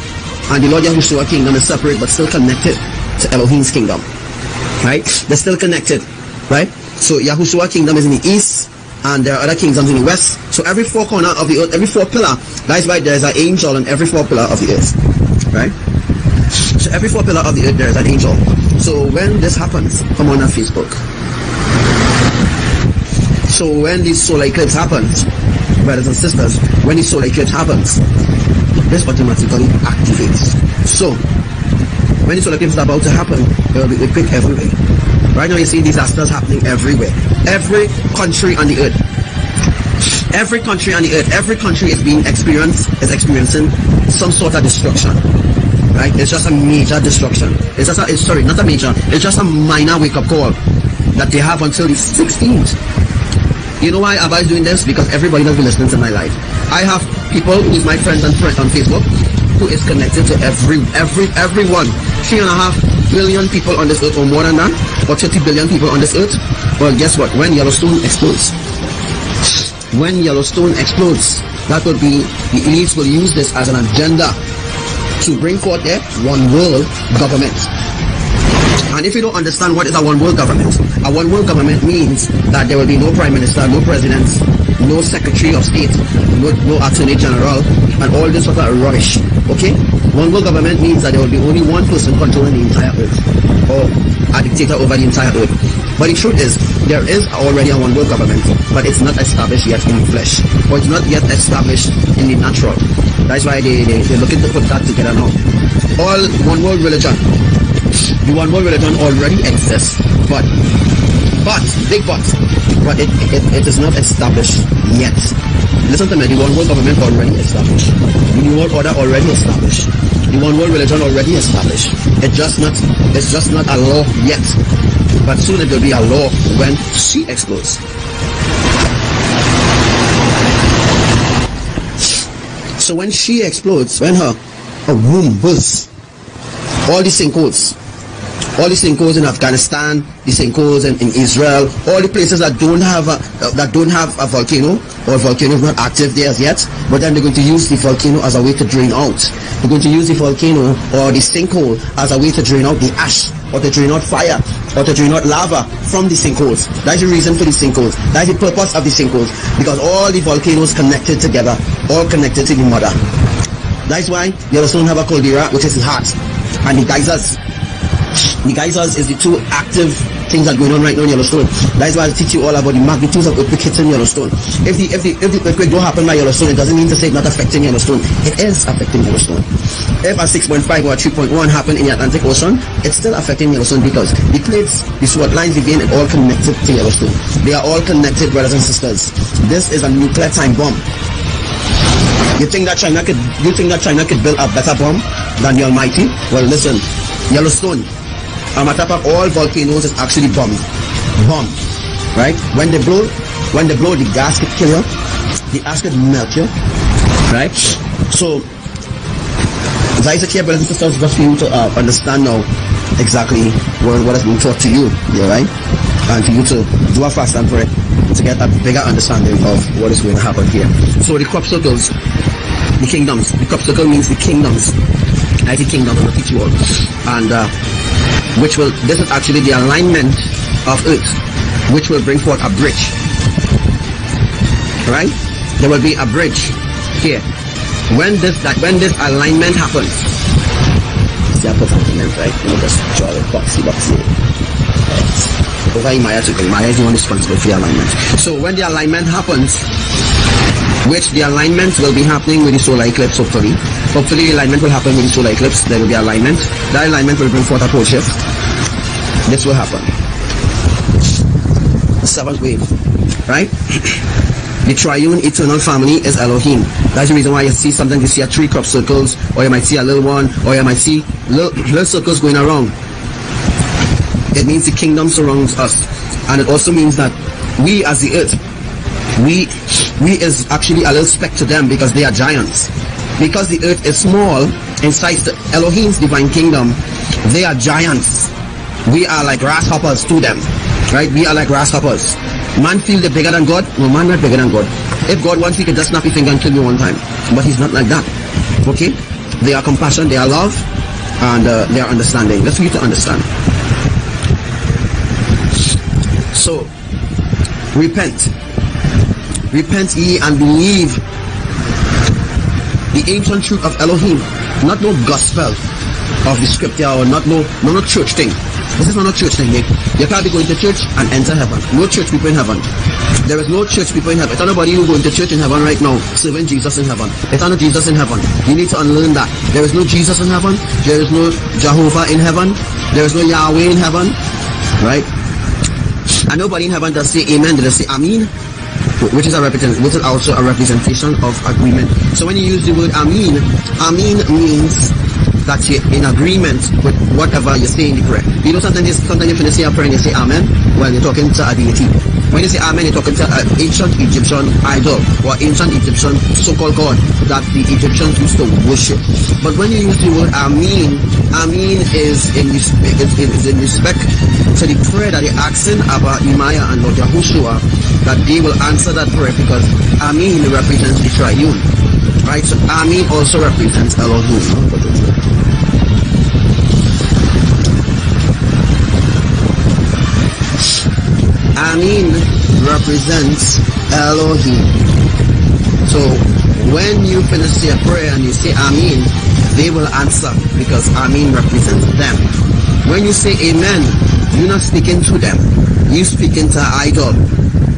and the Lord Yahushua kingdom is separate but still connected to Elohim's kingdom, right? They're still connected, right? So Yahushua kingdom is in the east, and there are other kingdoms in the west. So every four corner of the earth, every four pillar, that's why there's an angel on every four pillar of the earth, right? So every four pillar of the earth there is an angel. So when this happens, come on Facebook. So when the solar eclipse happens, brothers and sisters, when the solar eclipse happens, this automatically activates. So when the solar eclipse is about to happen, there will be earthquake everywhere. Right now you see disasters happening everywhere. Every country on the earth, every country on the earth, every country is experiencing some sort of destruction. Right? It's just a major destruction. It's just not a major, it's just a minor wake-up call that they have until the 16th. You know why Abba is doing this? Because everybody that's been listening to my life. I have people who's my friends and friends on Facebook who is connected to everyone. 3.5 billion people on this earth, or more than that, or 30 billion people on this earth. Well, guess what? When Yellowstone explodes, that would be, the elites will use this as an agenda to bring forth a one world government. And if you don't understand what is a one world government means that there will be no prime minister, no president, no secretary of state, no attorney general, and all this sort of rush. Okay? One world government means that there will be only one person controlling the entire earth, or a dictator over the entire earth. But the truth is, there is already a one world government, but it's not established yet in the flesh, or it's not yet established in the natural. That's why they're looking to put that together now. All one world religion. The one world religion already exists, but it is not established yet. Listen to me, the one world government already established. The new world order already established. The one world religion already established. It's just not a law yet. But soon it will be a law when she explodes. So when she explodes, when her womb bursts, all these sinkholes in Afghanistan, the sinkholes in Israel, all the places that don't have a volcano, or volcano is not active there as yet, but then they're going to use the volcano as a way to drain out. They're going to use the volcano or the sinkhole as a way to drain out the ash, or to drain out fire, or to drain out lava from the sinkholes. That's the reason for the sinkholes. That's the purpose of the sinkholes, because all the volcanoes connected together, all connected to the mother. That's why Yellowstone have a caldera, which is the heart, and the geysers. The geysers is the two active things that are going on right now in Yellowstone. That's why I teach you all about the magnitudes of earthquake hitting Yellowstone. If the earthquake don't happen by Yellowstone, it doesn't mean to say it's not affecting Yellowstone. It is affecting Yellowstone. If a 6.5 or a 3.1 happen in the Atlantic Ocean, it's still affecting Yellowstone, because the plates, the sword lines, the vein, are all connected to Yellowstone. They are all connected, brothers and sisters. This is a nuclear time bomb. You think that China could build a better bomb than the Almighty? Well, listen, Yellowstone, a matter of all volcanoes, is actually bombed, right? When they blow, the gas could kill you, the ash could melt you, right? So, that's here, brothers and sisters, just for you to understand now exactly what has been taught to you, yeah, right? And for you to do a fast and pray to get a bigger understanding of what is going to happen here. So the crop circles, the kingdoms. The crop circle means the kingdoms. I think kingdoms, I'm going to teach you all. And this is actually the alignment of earth, which will bring forth a bridge. Right? There will be a bridge here. When this alignment happens, see, I put alignment, right? You know, just draw the boxy. Over IMAYAH to IMAYAH is the one responsible for the alignment. So when the alignment happens, which the alignment will be happening with the solar eclipse, hopefully the alignment will happen with the solar eclipse. There will be alignment. That alignment will bring forth a pole shift. This will happen. The seventh wave, right? The triune eternal family is Elohim. That's the reason why you see sometimes you see a 3 crop circles, or you might see a little one, or you might see little circles going around. It means the kingdom surrounds us, and it also means that we as the earth, we is actually a little speck to them, because they are giants. Because the earth is small inside the Elohim's divine kingdom, they are giants. We are like grasshoppers to them, right? We are like grasshoppers. Man feel they're bigger than God. No, man not bigger than God. If God wants, he can just snap his finger and kill you one time, but he's not like that. Okay? They are compassion, they are love, and they are understanding. That's for you to understand. So, repent. Repent ye and believe the ancient truth of Elohim. Not no gospel of the scripture, or not no church thing. This is not a church thing. You can't be going to church and enter heaven. No church people in heaven. There is no church people in heaven. It's not nobody who going to church in heaven right now, serving Jesus in heaven. It's not Jesus in heaven. You need to unlearn that. There is no Jesus in heaven. There is no Jehovah in heaven. There is no Yahweh in heaven. Right? And nobody in heaven does say amen. They say amen, which is also a representation of agreement. So when you use the word amen, amen means that you're in agreement with whatever you say in the prayer. You know, sometimes you finish say a prayer and you say amen, well, you're talking to a deity. When you say amen, you're talking to an ancient Egyptian idol, or ancient Egyptian so-called god that the Egyptians used to worship. But when you use the word amen, amen is in respect to the prayer that you're asking Abba, IMAYAH, and Lord YAHUSHUA, that they will answer that prayer, because amen represents the triune. Right, so amen also represents Elohim. Amen represents Elohim. So when you finish your prayer and you say amen, they will answer, because amen represents them. When you say amen, you're not speaking to them, you're speaking to an idol.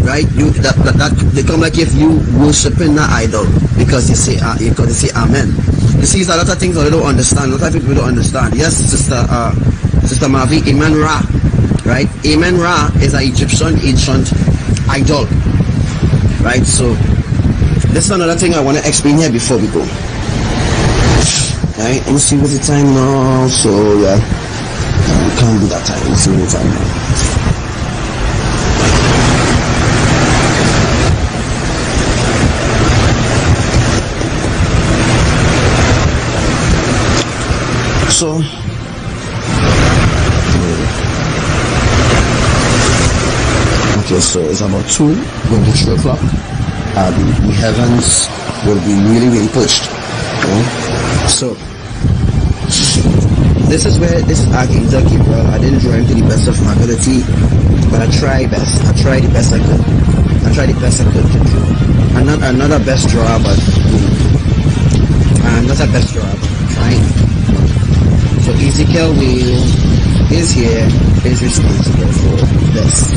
Right? They come like if you worshiping the idol, because you say amen. You see, there's a lot of things that I don't understand. A lot of people don't understand. Yes, Sister Mavi, Amen Ra. Right? Amen Ra is an Egyptian ancient idol. Right? So this is another thing I want to explain here before we go. Right? Let me see what's the time now. So yeah, we can't do that time. Let's see what the time now. So, okay, so it's about 2, going to 3 o'clock, and the heavens will be really pushed. Okay? So, this is Archangel Gabriel. I didn't draw him to the best of my ability, but I tried the best I could to draw. I'm not a best drawer, but I'm not a best drawer, but I'm trying. So Ezekiel is here, is responsible for this.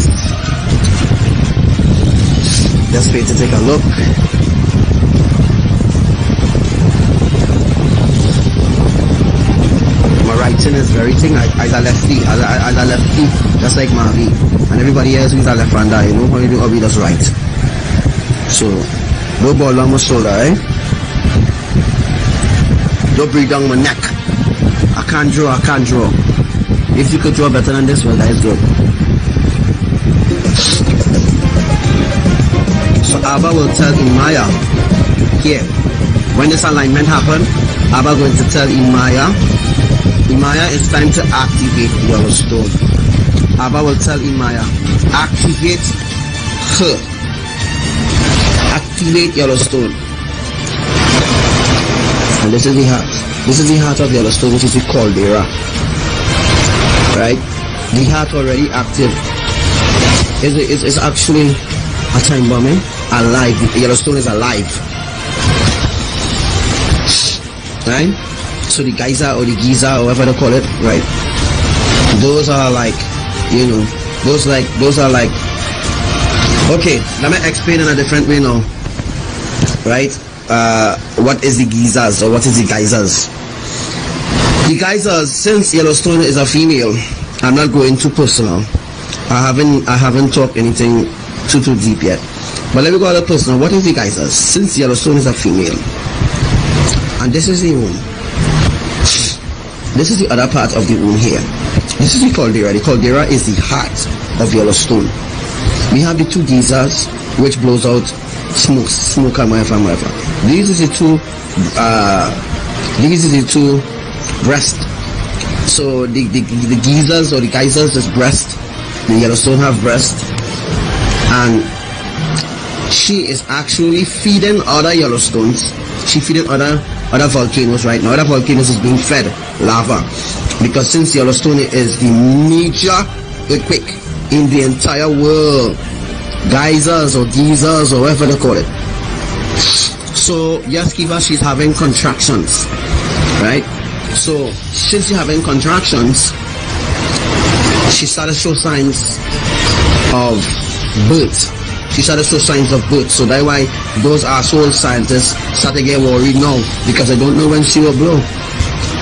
Just wait to take a look. My writing is very thing. As a lefty, just like Mavi, and everybody else who's a left-hander, you know, how you do Obi does right. So, no ball on my shoulder, eh? Don't breathe down my neck. I can't draw. If you could draw better than this, well, that is good. So Abba will tell IMAYAH here, when this alignment happen, Abba going to tell IMAYAH, it's time to activate the yellow stone. Abba will tell IMAYAH, activate her. Activate yellow stone. And this is the heart. This is the heart of Yellowstone, which is the caldera. Right? The heart already active. It's actually a time bomb, alive. Yellowstone is alive. Right? So the geyser or the geyser, or whatever they call it, right? Those are like, you know, those are like, okay, let me explain in a different way now. Right? What is the geysers, or what is the geysers? The geysers, since Yellowstone is a female, I'm not going too personal. I haven't talked anything too deep yet. But let me go a little personal. What is the geysers? Since Yellowstone is a female, and this is the womb. This is the other part of the womb here. This is the caldera. The caldera is the heart of Yellowstone. We have the 2 geysers, which blows out smoke and whatever. These is the two breast. So the geysers or the geysers is breast. The Yellowstone have breast, and she is actually feeding other Yellowstones. She feeding other volcanoes right now. Other volcanoes is being fed lava, because since Yellowstone is the major earthquake in the entire world, geysers or geysers or whatever they call it. So yes, Kiva, she's having contractions, right? So since she's having contractions, she started to show signs of birth. She started to show signs of birth. So that's why those asshole scientists start to get worried now, because they don't know when she will blow.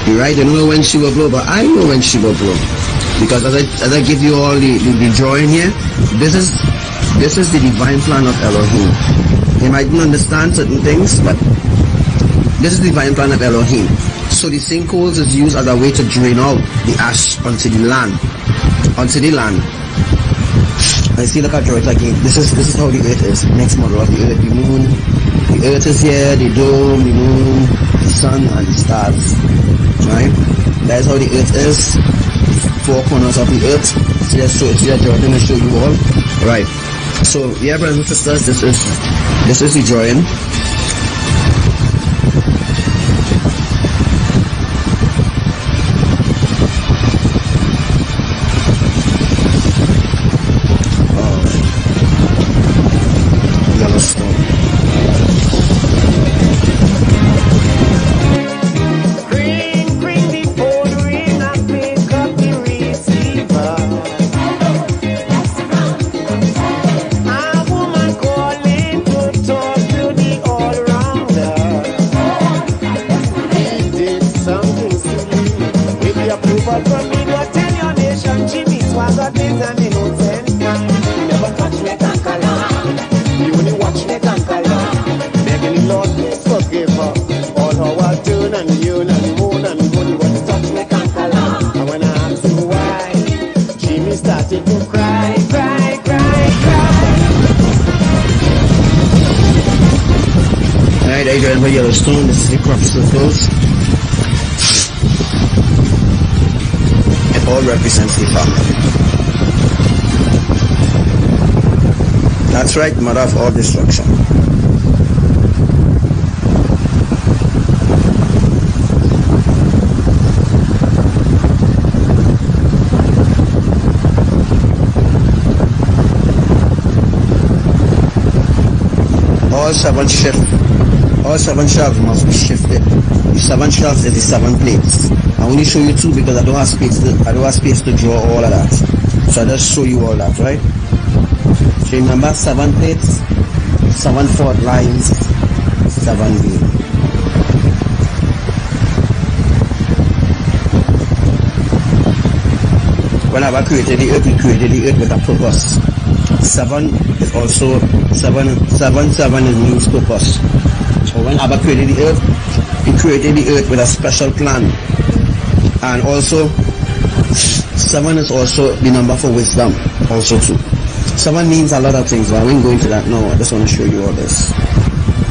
You're right, they don't know when she will blow, but I know when she will blow, because as I give you all the drawing here, this is the divine plan of Elohim. You might not understand certain things, but this is the divine plan of Elohim. So the sinkholes is used as a way to drain out the ash onto the land. I see, look at it again. This is how the earth is. Next model of the earth. The moon. The earth is here, the dome, the moon, the sun, and the stars. Right? That is how the earth is. Four corners of the earth. So let's show it here. I'm going to show you all. Right. So yeah, brothers and sisters, this is the drawing. Yellowstone, this is the crop circles. It all represents the family. That's right, mother of all destruction. All seven shelves must be shifted. The seven shelves is the seven plates. I only show you two because I don't have space to draw all of that. So I just show you all that, right? So remember, 7 plates, 7 fault lines, 7 beams. When Abba created the earth, he created the earth with a purpose. 7 is also 7 it means purpose. So when Abba created the earth, he created the earth with a special plan. And also 7 is also the number for wisdom also too. 7 means a lot of things, but I won't go into that now. I just want to show you all this.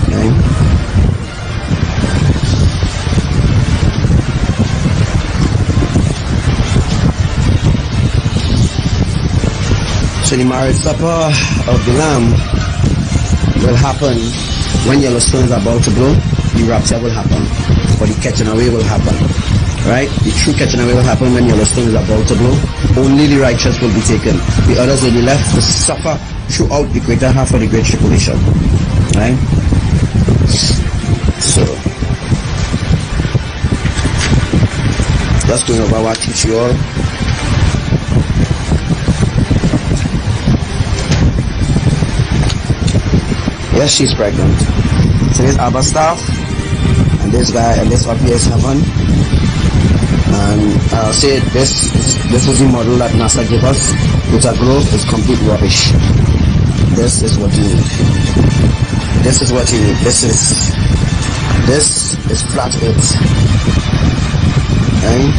Okay? So the marriage supper of the Lamb will happen when Yellowstone is about to blow. The rapture will happen, or the catching away will happen. Right? The true catching away will happen when Yellowstone is about to blow. Only the righteous will be taken. The others will be left to suffer throughout the greater half of the Great Tribulation. Right? So that's going over what I teach you all. Yes, she's pregnant. So there's Abba staff, and this guy, and this up here is heaven. And I'll say this is the model that NASA gave us, which a globe is complete rubbish. This is what you need. This is what you need. This is flat earth. Okay?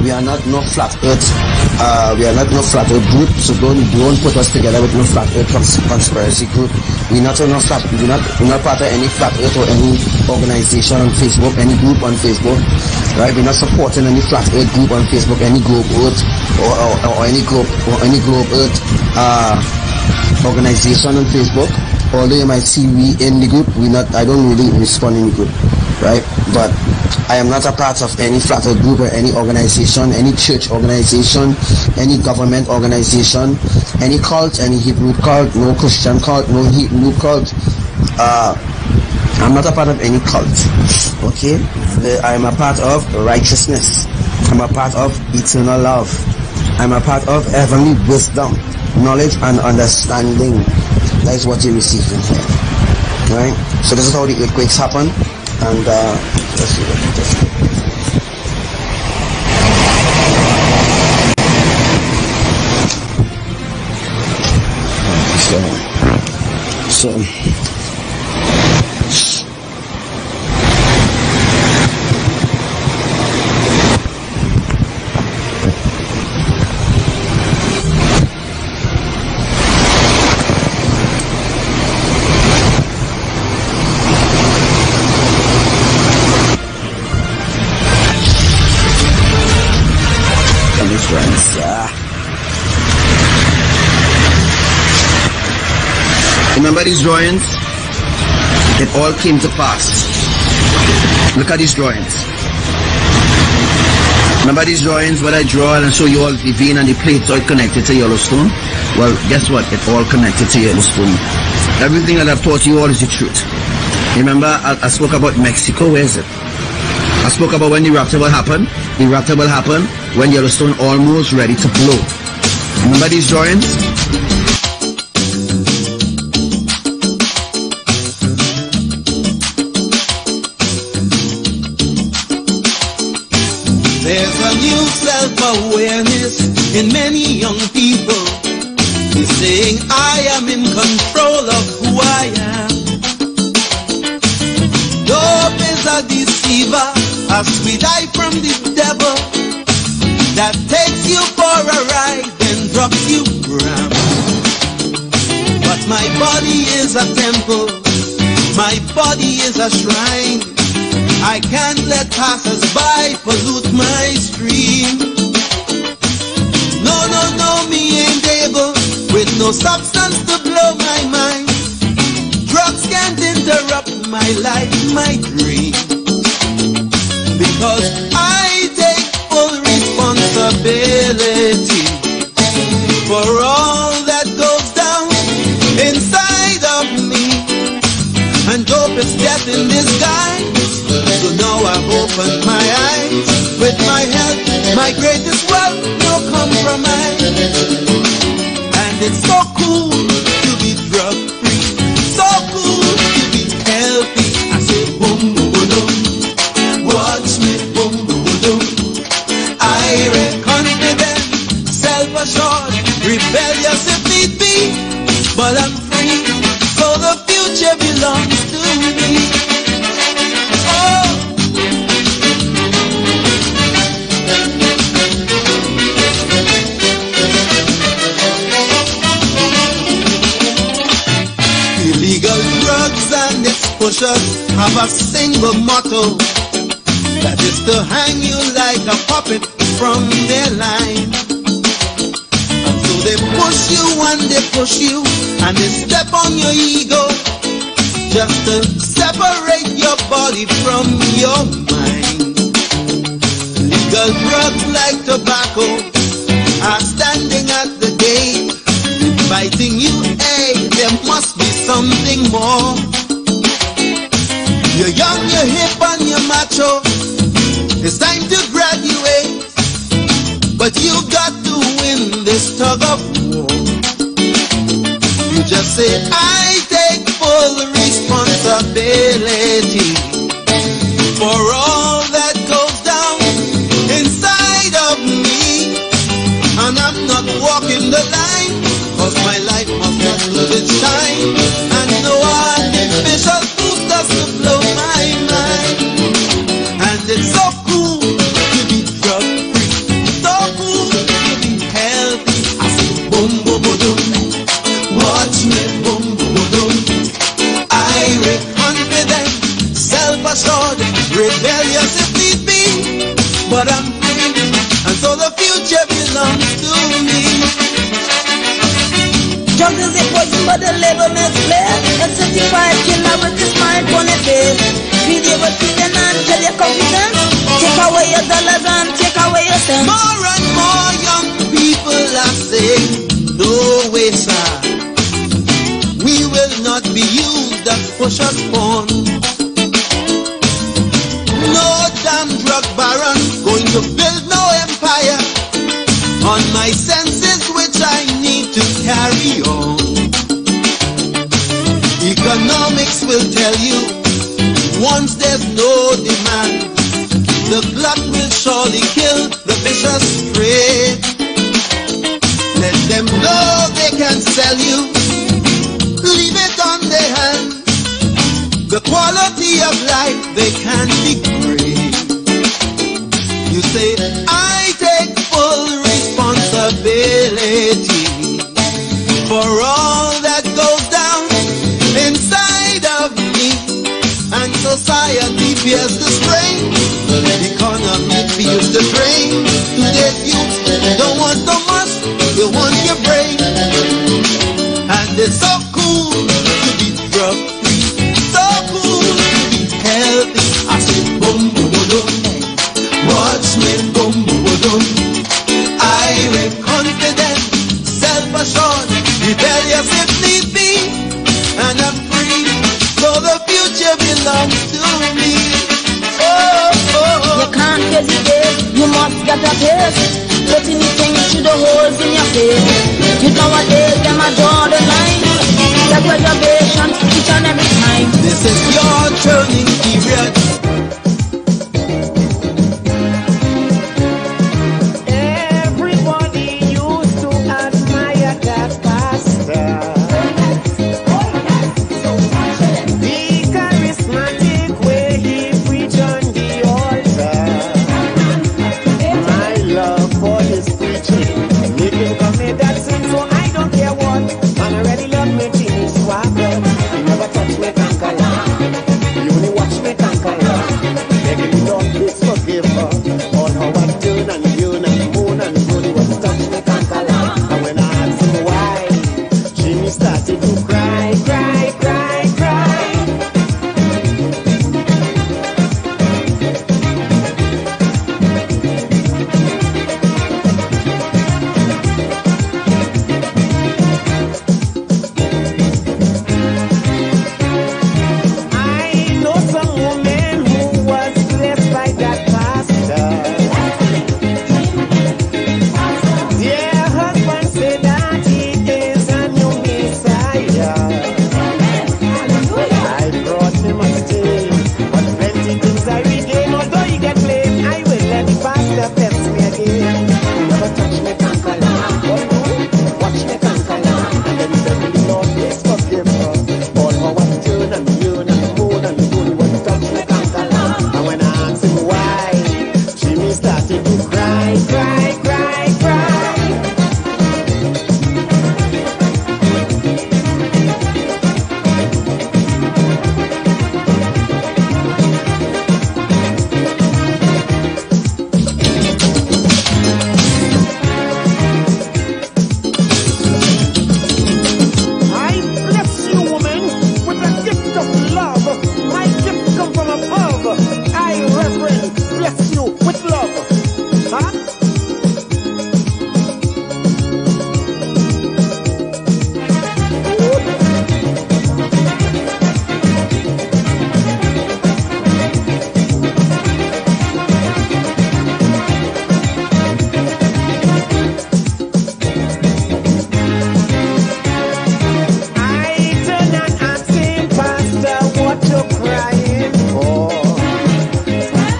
We are not no flat earth. We are not no flat earth group. So don't put us together with no flat earth conspiracy group. We're not part of any flat earth or any organization on Facebook, any group on Facebook. Right? We're not supporting any flat earth group on Facebook, any globe earth or any globe earth organization on Facebook. Although you might see we in the group, I don't really respond in the group, right? But I am not a part of any flat earth group or any organization, any church organization, any government organization, any cult, any Hebrew cult, no Christian cult, no Hindu cult. I'm not a part of any cult, okay? I am a part of righteousness. I'm a part of eternal love. I'm a part of heavenly wisdom, knowledge and understanding. That is what you receive in here, right? So this is how the earthquakes happen, and let's see what it is. Remember these drawings? It all came to pass. Look at these drawings. Remember these drawings, what I draw and show you all the vein and the plates are connected to Yellowstone? Well, guess what? It all connected to Yellowstone. Everything that I've taught you all is the truth. Remember, I spoke about Mexico. Where is it? I spoke about when the rapture will happen. The rapture will happen when Yellowstone almost ready to blow. Remember these drawings? There's a new self-awareness in many young people. They're saying, I am in control of who I am. Dope is a deceiver, a sweet eye from the devil that takes you for a ride and drops you ground. But my body is a temple, my body is a shrine. I can't let passers-by pollute my stream. No, no, no, me ain't able with no substance to blow my mind. Drugs can't interrupt my life, my dream. Because I take full responsibility for all that goes down inside of me. And dope is death in disguise. So now I've opened my eyes. With my health, my greatest wealth, no compromise. And it's so cool to be drug free, so cool to be healthy. I say boom boom boom, watch me boom boom boom. I am confident, self-assured, rebellious if need be, but I'm free, so the future belongs to me. Illegal drugs and exposures have a single motto, that is to hang you like a puppet from their line. And so they push you and they push you, and they step on your ego, just to separate your body from your mind. Legal drugs like tobacco are standing at the gate, inviting you, hey, there must be something more. You're young, you're hip and you're macho, it's time to graduate, but you got to win this tug of war. You just say, I take full responsibility for all that goes down inside of me. And I'm not walking the line, cause my life must not lose its shine. And no artificial boosters to blow my mind. And it's so cool to be drug free, so cool to be healthy. I say boom boom boom boom, watch me boom boom boom. your dollars and take away your cents. More and more young people are saying, no way, sir. We will not be used as push us on. No damn drug baron going to build no empire on my senses which I need to carry on. Economics will tell you, once there's no demand, the glut will surely kill the vicious prey. Let them know they can sell you, leave it on their hands. The quality of life they can degrade. You say, I take full responsibility for all that goes down inside of me. And society fears the strain, economy feels the drain. Today's youth don't want so much, they want your brain. And it's so cool to be drug free, so cool to be healthy. I say boom boom boom, watch me boom boom boom. I am confident, self-assured, rebellious if need be, and I'm free, so the future belongs to me. Oh, oh, oh. You can't hesitate, you must get a taste. Putting things through the holes in your face. You nowadays, them a draw the line. Get reservation each and every time. This is your turning